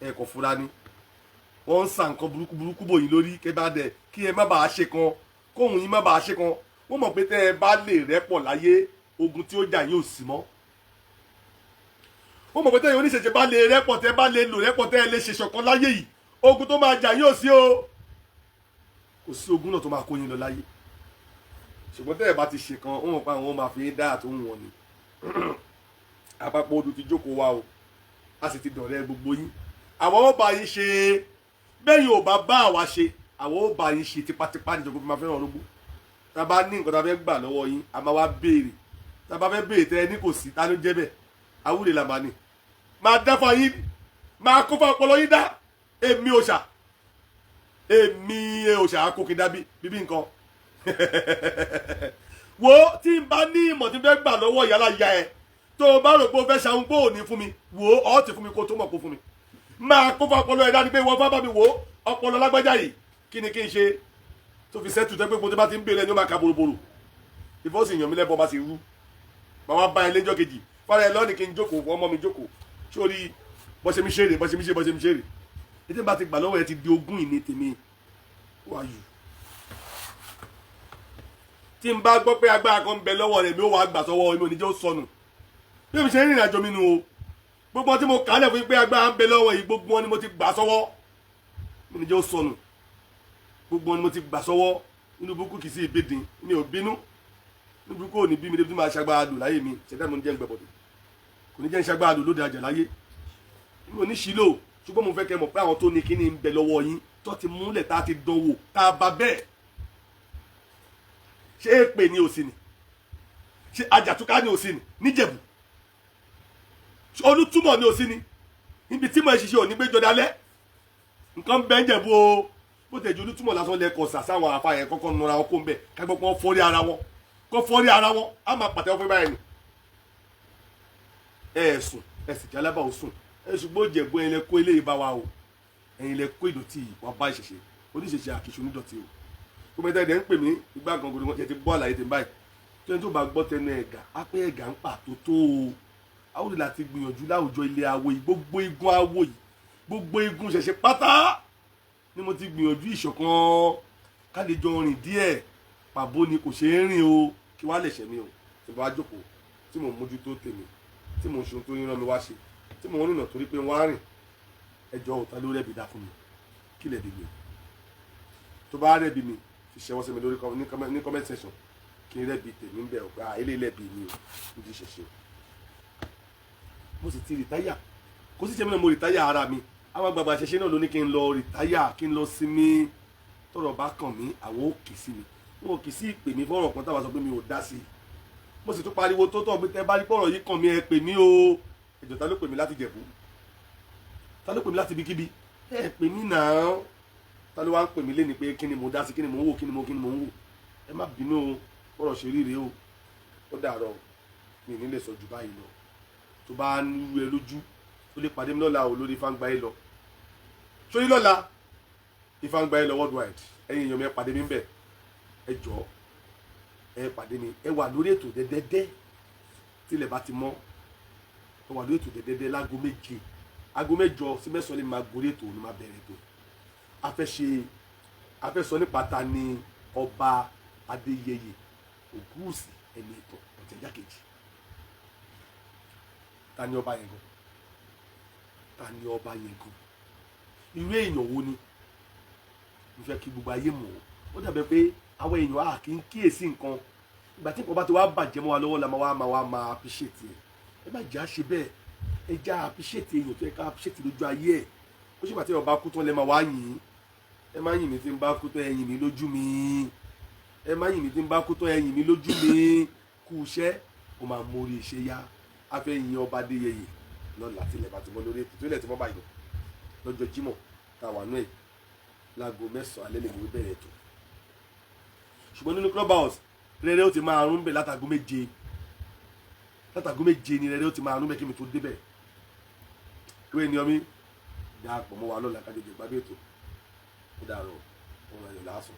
ẹ̀kọ́ fúra ni wọ́n ń sa nǹkan burúkú burúkú bòyìn lórí kẹ́ bá dẹ̀ kí ẹ má bàa ṣe kan kóhun yín má bàa ṣe kan wọ́n mọ̀ pé tẹ́ ẹ bá lè rẹ́pọ̀ láyé ogun tí ó jà yín ò sí mọ́ wọ́n mọ̀ pé tẹ́ ẹ oníṣẹ̀ṣe bá lè rẹ́pọ̀ tẹ́ bá lè lò rẹ́pọ̀ tẹ́ ẹ lè ṣe ṣọ̀kan láyé yìí ogun tó máa jà yín ò sí o kò sí ogun náà tó máa kó yín lọ láyé ṣùgbọ́n tẹ́ ẹ bá ti ṣe kan wọ́n pa àwọn máa fi dá àtúnwò wọn ni àpapọ̀ odò ti jókòó wa o a sì ti dọ̀rẹ́ gbogbo yín àwọn ó bá yín ṣe bẹ́ẹ̀ yóò bá àwa ṣe àwọn ó bá yín ṣe tipátipá níjọba fi máa fẹ́ràn ológbó tá a bá ní nǹkan tá a fẹ́ gbà lọ́wọ́ yín a máa wá béèrè tá a bá fẹ́ béèrè tẹ́ ẹ ní kò sí tá ló jẹ́ bẹ́ẹ̀ awúlé la máa ní máa dá fún yín máa kó fún ọpọlọ yín dá èmi òòṣà akókin dá bíbí nǹkan wo tí n bá ní ìmọ̀ tí n fẹ́ gbà lọ́wọ́ ìyálà ya ẹ tó o bá rò pé o fẹ́ ṣàwọn pé ò ní fún mi wò ó ọ́ ti fún mi kó tó mọ̀ kó fún mi máa kó fún ọpọlọ ẹ̀ dání pé wọ́n fẹ́ bá mi wò ó ọpọlọ lágbájá yìí kí ni kí n ṣe tó fi sẹ́tù tẹ́ pé mo ti bá ti ń béèrè ẹni ó máa ka boroboro ìfọ́sì èèyàn mi lẹ́bọ̀ bá ti rú màá wá bá ẹ lẹ́jọ́ kejì fara ẹ lọ́ọ̀nì kí n jókòó ọmọ mi jókòó sórí bọ́sẹ̀ mi ṣeré ètò ìbá ti gbà lọ́wọ́ ẹ ti di ogún ìní tèmi wáyù tí n bá gbọ́ pé agbára kan ń bẹ lọ́wọ́ rẹ̀ mi ó wàá gbà sọ́wọ́ mi ò ní jẹ́ ó sọnù bí mi ṣe ń rìnrìn àjò mi nu o gbogbo tí mo kà á lẹ̀ fún pé agbára ń bẹ lọ́wọ́ yìí gbogbo wọn ni mo ti gbà sọ́wọ́ mi ò ní jẹ́ ó sọnù gbogbo wọn ni mo ti gbà sọ́wọ́ inú burúkú kì í sí ìbédìn mi ò bínú inú burúkú ò ní bí mi débi tí màá ṣagbára lò láyé mi ṣẹ̀dá mi ò ní jẹ́ ń gbẹ̀bọ̀dẹ̀ kò ní jẹ́ ń ṣagbára lò lóde àjà láyé mi ò ní ṣílò ṣùgbọ́n mo fẹ́ kẹ́ mọ̀ pé àwọn tó ní kíní ń bẹ lọ́wọ́ yín tó ti múlẹ̀ tá a ti dánwò tá a bá bẹ́ẹ̀ ṣé èpè ni òsì ni ṣé àjàtúká ni òsì ni níjẹ̀bù olùtúmọ̀ ni òsì ni níbi tí mo ẹ̀ ṣiṣẹ́ òní gbẹ́jọ́ dalẹ̀ nǹkan bẹ́ẹ̀ ń jẹ̀bù o bó tẹ̀jú olùtúmọ̀ lásán lẹ́kọ̀ọ́ sàsáwọn àfa yẹn kọ́kọ́ nura wọn kó ń bẹ̀ kágbọ́ pé wọ́n fọ́rí ara wọn á máa pàtẹ́wọ́ fún báyìí ni ẹ sùn ẹ sì jálábà ó sùn ẹ ṣùgbọ́n Ìjẹ̀bú ẹ̀yin lẹ kó eléyìí bá wa o ẹ̀yin lẹ kó ìdọ̀tí wà bá ìṣẹ̀ṣe oníṣẹ̀ṣe àkìṣe onídọ̀tí o gbogbo ẹ̀dá ẹ̀dẹ̀ ń pè mí ìgbà kan gbọdọ̀ ẹ̀ ti bọ́ àlàyé tẹ̀ báyìí tí wọ́n tó bá gbọ́ tẹnu ẹ̀gà á pé ẹ̀gà ń pàtó tó o àwòrán láti gbìyànjú láwùjọ ilé awo yìí gbogbo igun awo yìí gbogbo igun ṣẹ̀ṣẹ̀ pátá ni mo ti gbìyànjú ìṣọ̀kan kálejò rìn díẹ̀ pàbó ni kò ṣe é rìn o kí wàá lè ṣẹ̀ mí o tí bá jókòó tí mò ń mójútó tèmi tí mò ń ṣe ohun tó rán mi wá ṣe tí mò ń rìnà torí pé wọ́n á rìn ẹjọ́ òta ló rẹ̀bi dá fún mi kí lẹ̀ dìgbò tó bá rẹ̀bi mi fi ṣẹ́wọ́ sí mi lórí ní comment section kí n rẹ̀bi tèmi ń bẹ̀ ọ̀gá ilé lẹ́bi mi ò ní ti ṣẹ̀ṣẹ̀ mo sì ti rìtáyà kó sì ṣe mí náà mo rìtáyà ara mi àwọn àgbààgbà ṣẹ̀ṣẹ̀ náà ló ní kí n lọ rìtáyà kí n lọ sinmi tọ́rọ̀ bá kàn mí àwọn ò kì sí mi wọn ò kì sí ìpè mí fọ́rọ̀ kan táwa sọ pé mi ò dá sí i mo sì tún pariwo tó tọ̀ pé tẹ́ bá rí pọ̀rọ̀ yìí kàn mí ẹ pè mí o ẹjọ́ ta ló pè mí láti Jẹ̀bú ta ló pè mí láti ibikíbi ẹ pè mí náà ta ló wá ń pè mí léni pé kí ni mo dá sí kí ni mo ń wò kí ni mo ń wò ẹ má bínú o pọ̀rọ̀ ṣe ríre o ó dàárọ̀ mi ní lè sọ jù báyìí lọ tó bá ń lu ẹ lójú ó lè pàdé mi lọ́la o lórí Ifáǹgbáyé lọ sórí lọ́la Ifáǹgbáyé lọ worldwide ẹ̀yin èèyàn mi ẹ pàdé mi ń bẹ̀ ẹ jọ̀ọ́ ẹ pàdé mi ẹ wà lórí ètò dẹ́dẹ́dẹ́ tílẹ̀ bá ti mọ́ ẹ wà lórí ètò dẹ́dẹ́dẹ́ láago 7 aago 8 sí 9 lè máa gorí ètò ní máa bẹ̀rẹ̀ ètò a fẹ́ sọ nípa ta ni ọba Adéyẹyè Ògúnwùsì Ẹniìtàn Ọ̀jájá kejì ta ni ọba yẹn gan ta ni ọba yẹn gan irú èèyàn wo ni mo fẹ́ kí gbogbo ayé mọ̀ ó dàbẹ̀ pé àwọn èèyàn á kì í kíyèsí nǹkan ìgbà tí nǹkan bá ti wá bàjẹ́ mọ́ wa lọ́wọ́ la máa appreciate ẹ má jẹ́ àṣẹ bẹ́ẹ̀ ẹ já appreciate èèyàn tó yẹ ká appreciate lójú ayé ẹ̀ ó ṣe pàtẹ́ ọba kú tán lẹ́ máa wá yìn ẹ má yìn mí tí ń bá kú tán ẹ yìn mí lójú mi ẹ má yìn mí tí ń bá kú tán ẹ yìn mí lójú mi kú iṣẹ́ ó máa mórí iṣẹ́ yá a fẹ́ yin ọba Adéyẹyè lọ́la tilẹ̀ bá ti mọ́ lórí ètò ìtòlẹ̀ tí wọ́n bá yàn lọ́jọ́ Jímọ̀ tá a wà náà láago 9 alẹ́ lè mú bẹ̀rẹ̀ ètò ṣùgbọ́n nínú clubhouse rẹ́rẹ́ ó ti máa rún bẹ̀ látago 7 ni rẹ́rẹ́ ó ti máa rún bẹ̀ kí mi tó débẹ̀ ìwé ni ọmí dáa pọ̀ mọ́ wa lọ́la kájọ jẹ̀gbádùn ètò ó dàrọ̀ ọ̀rọ̀ ẹ̀yọ̀ lásán.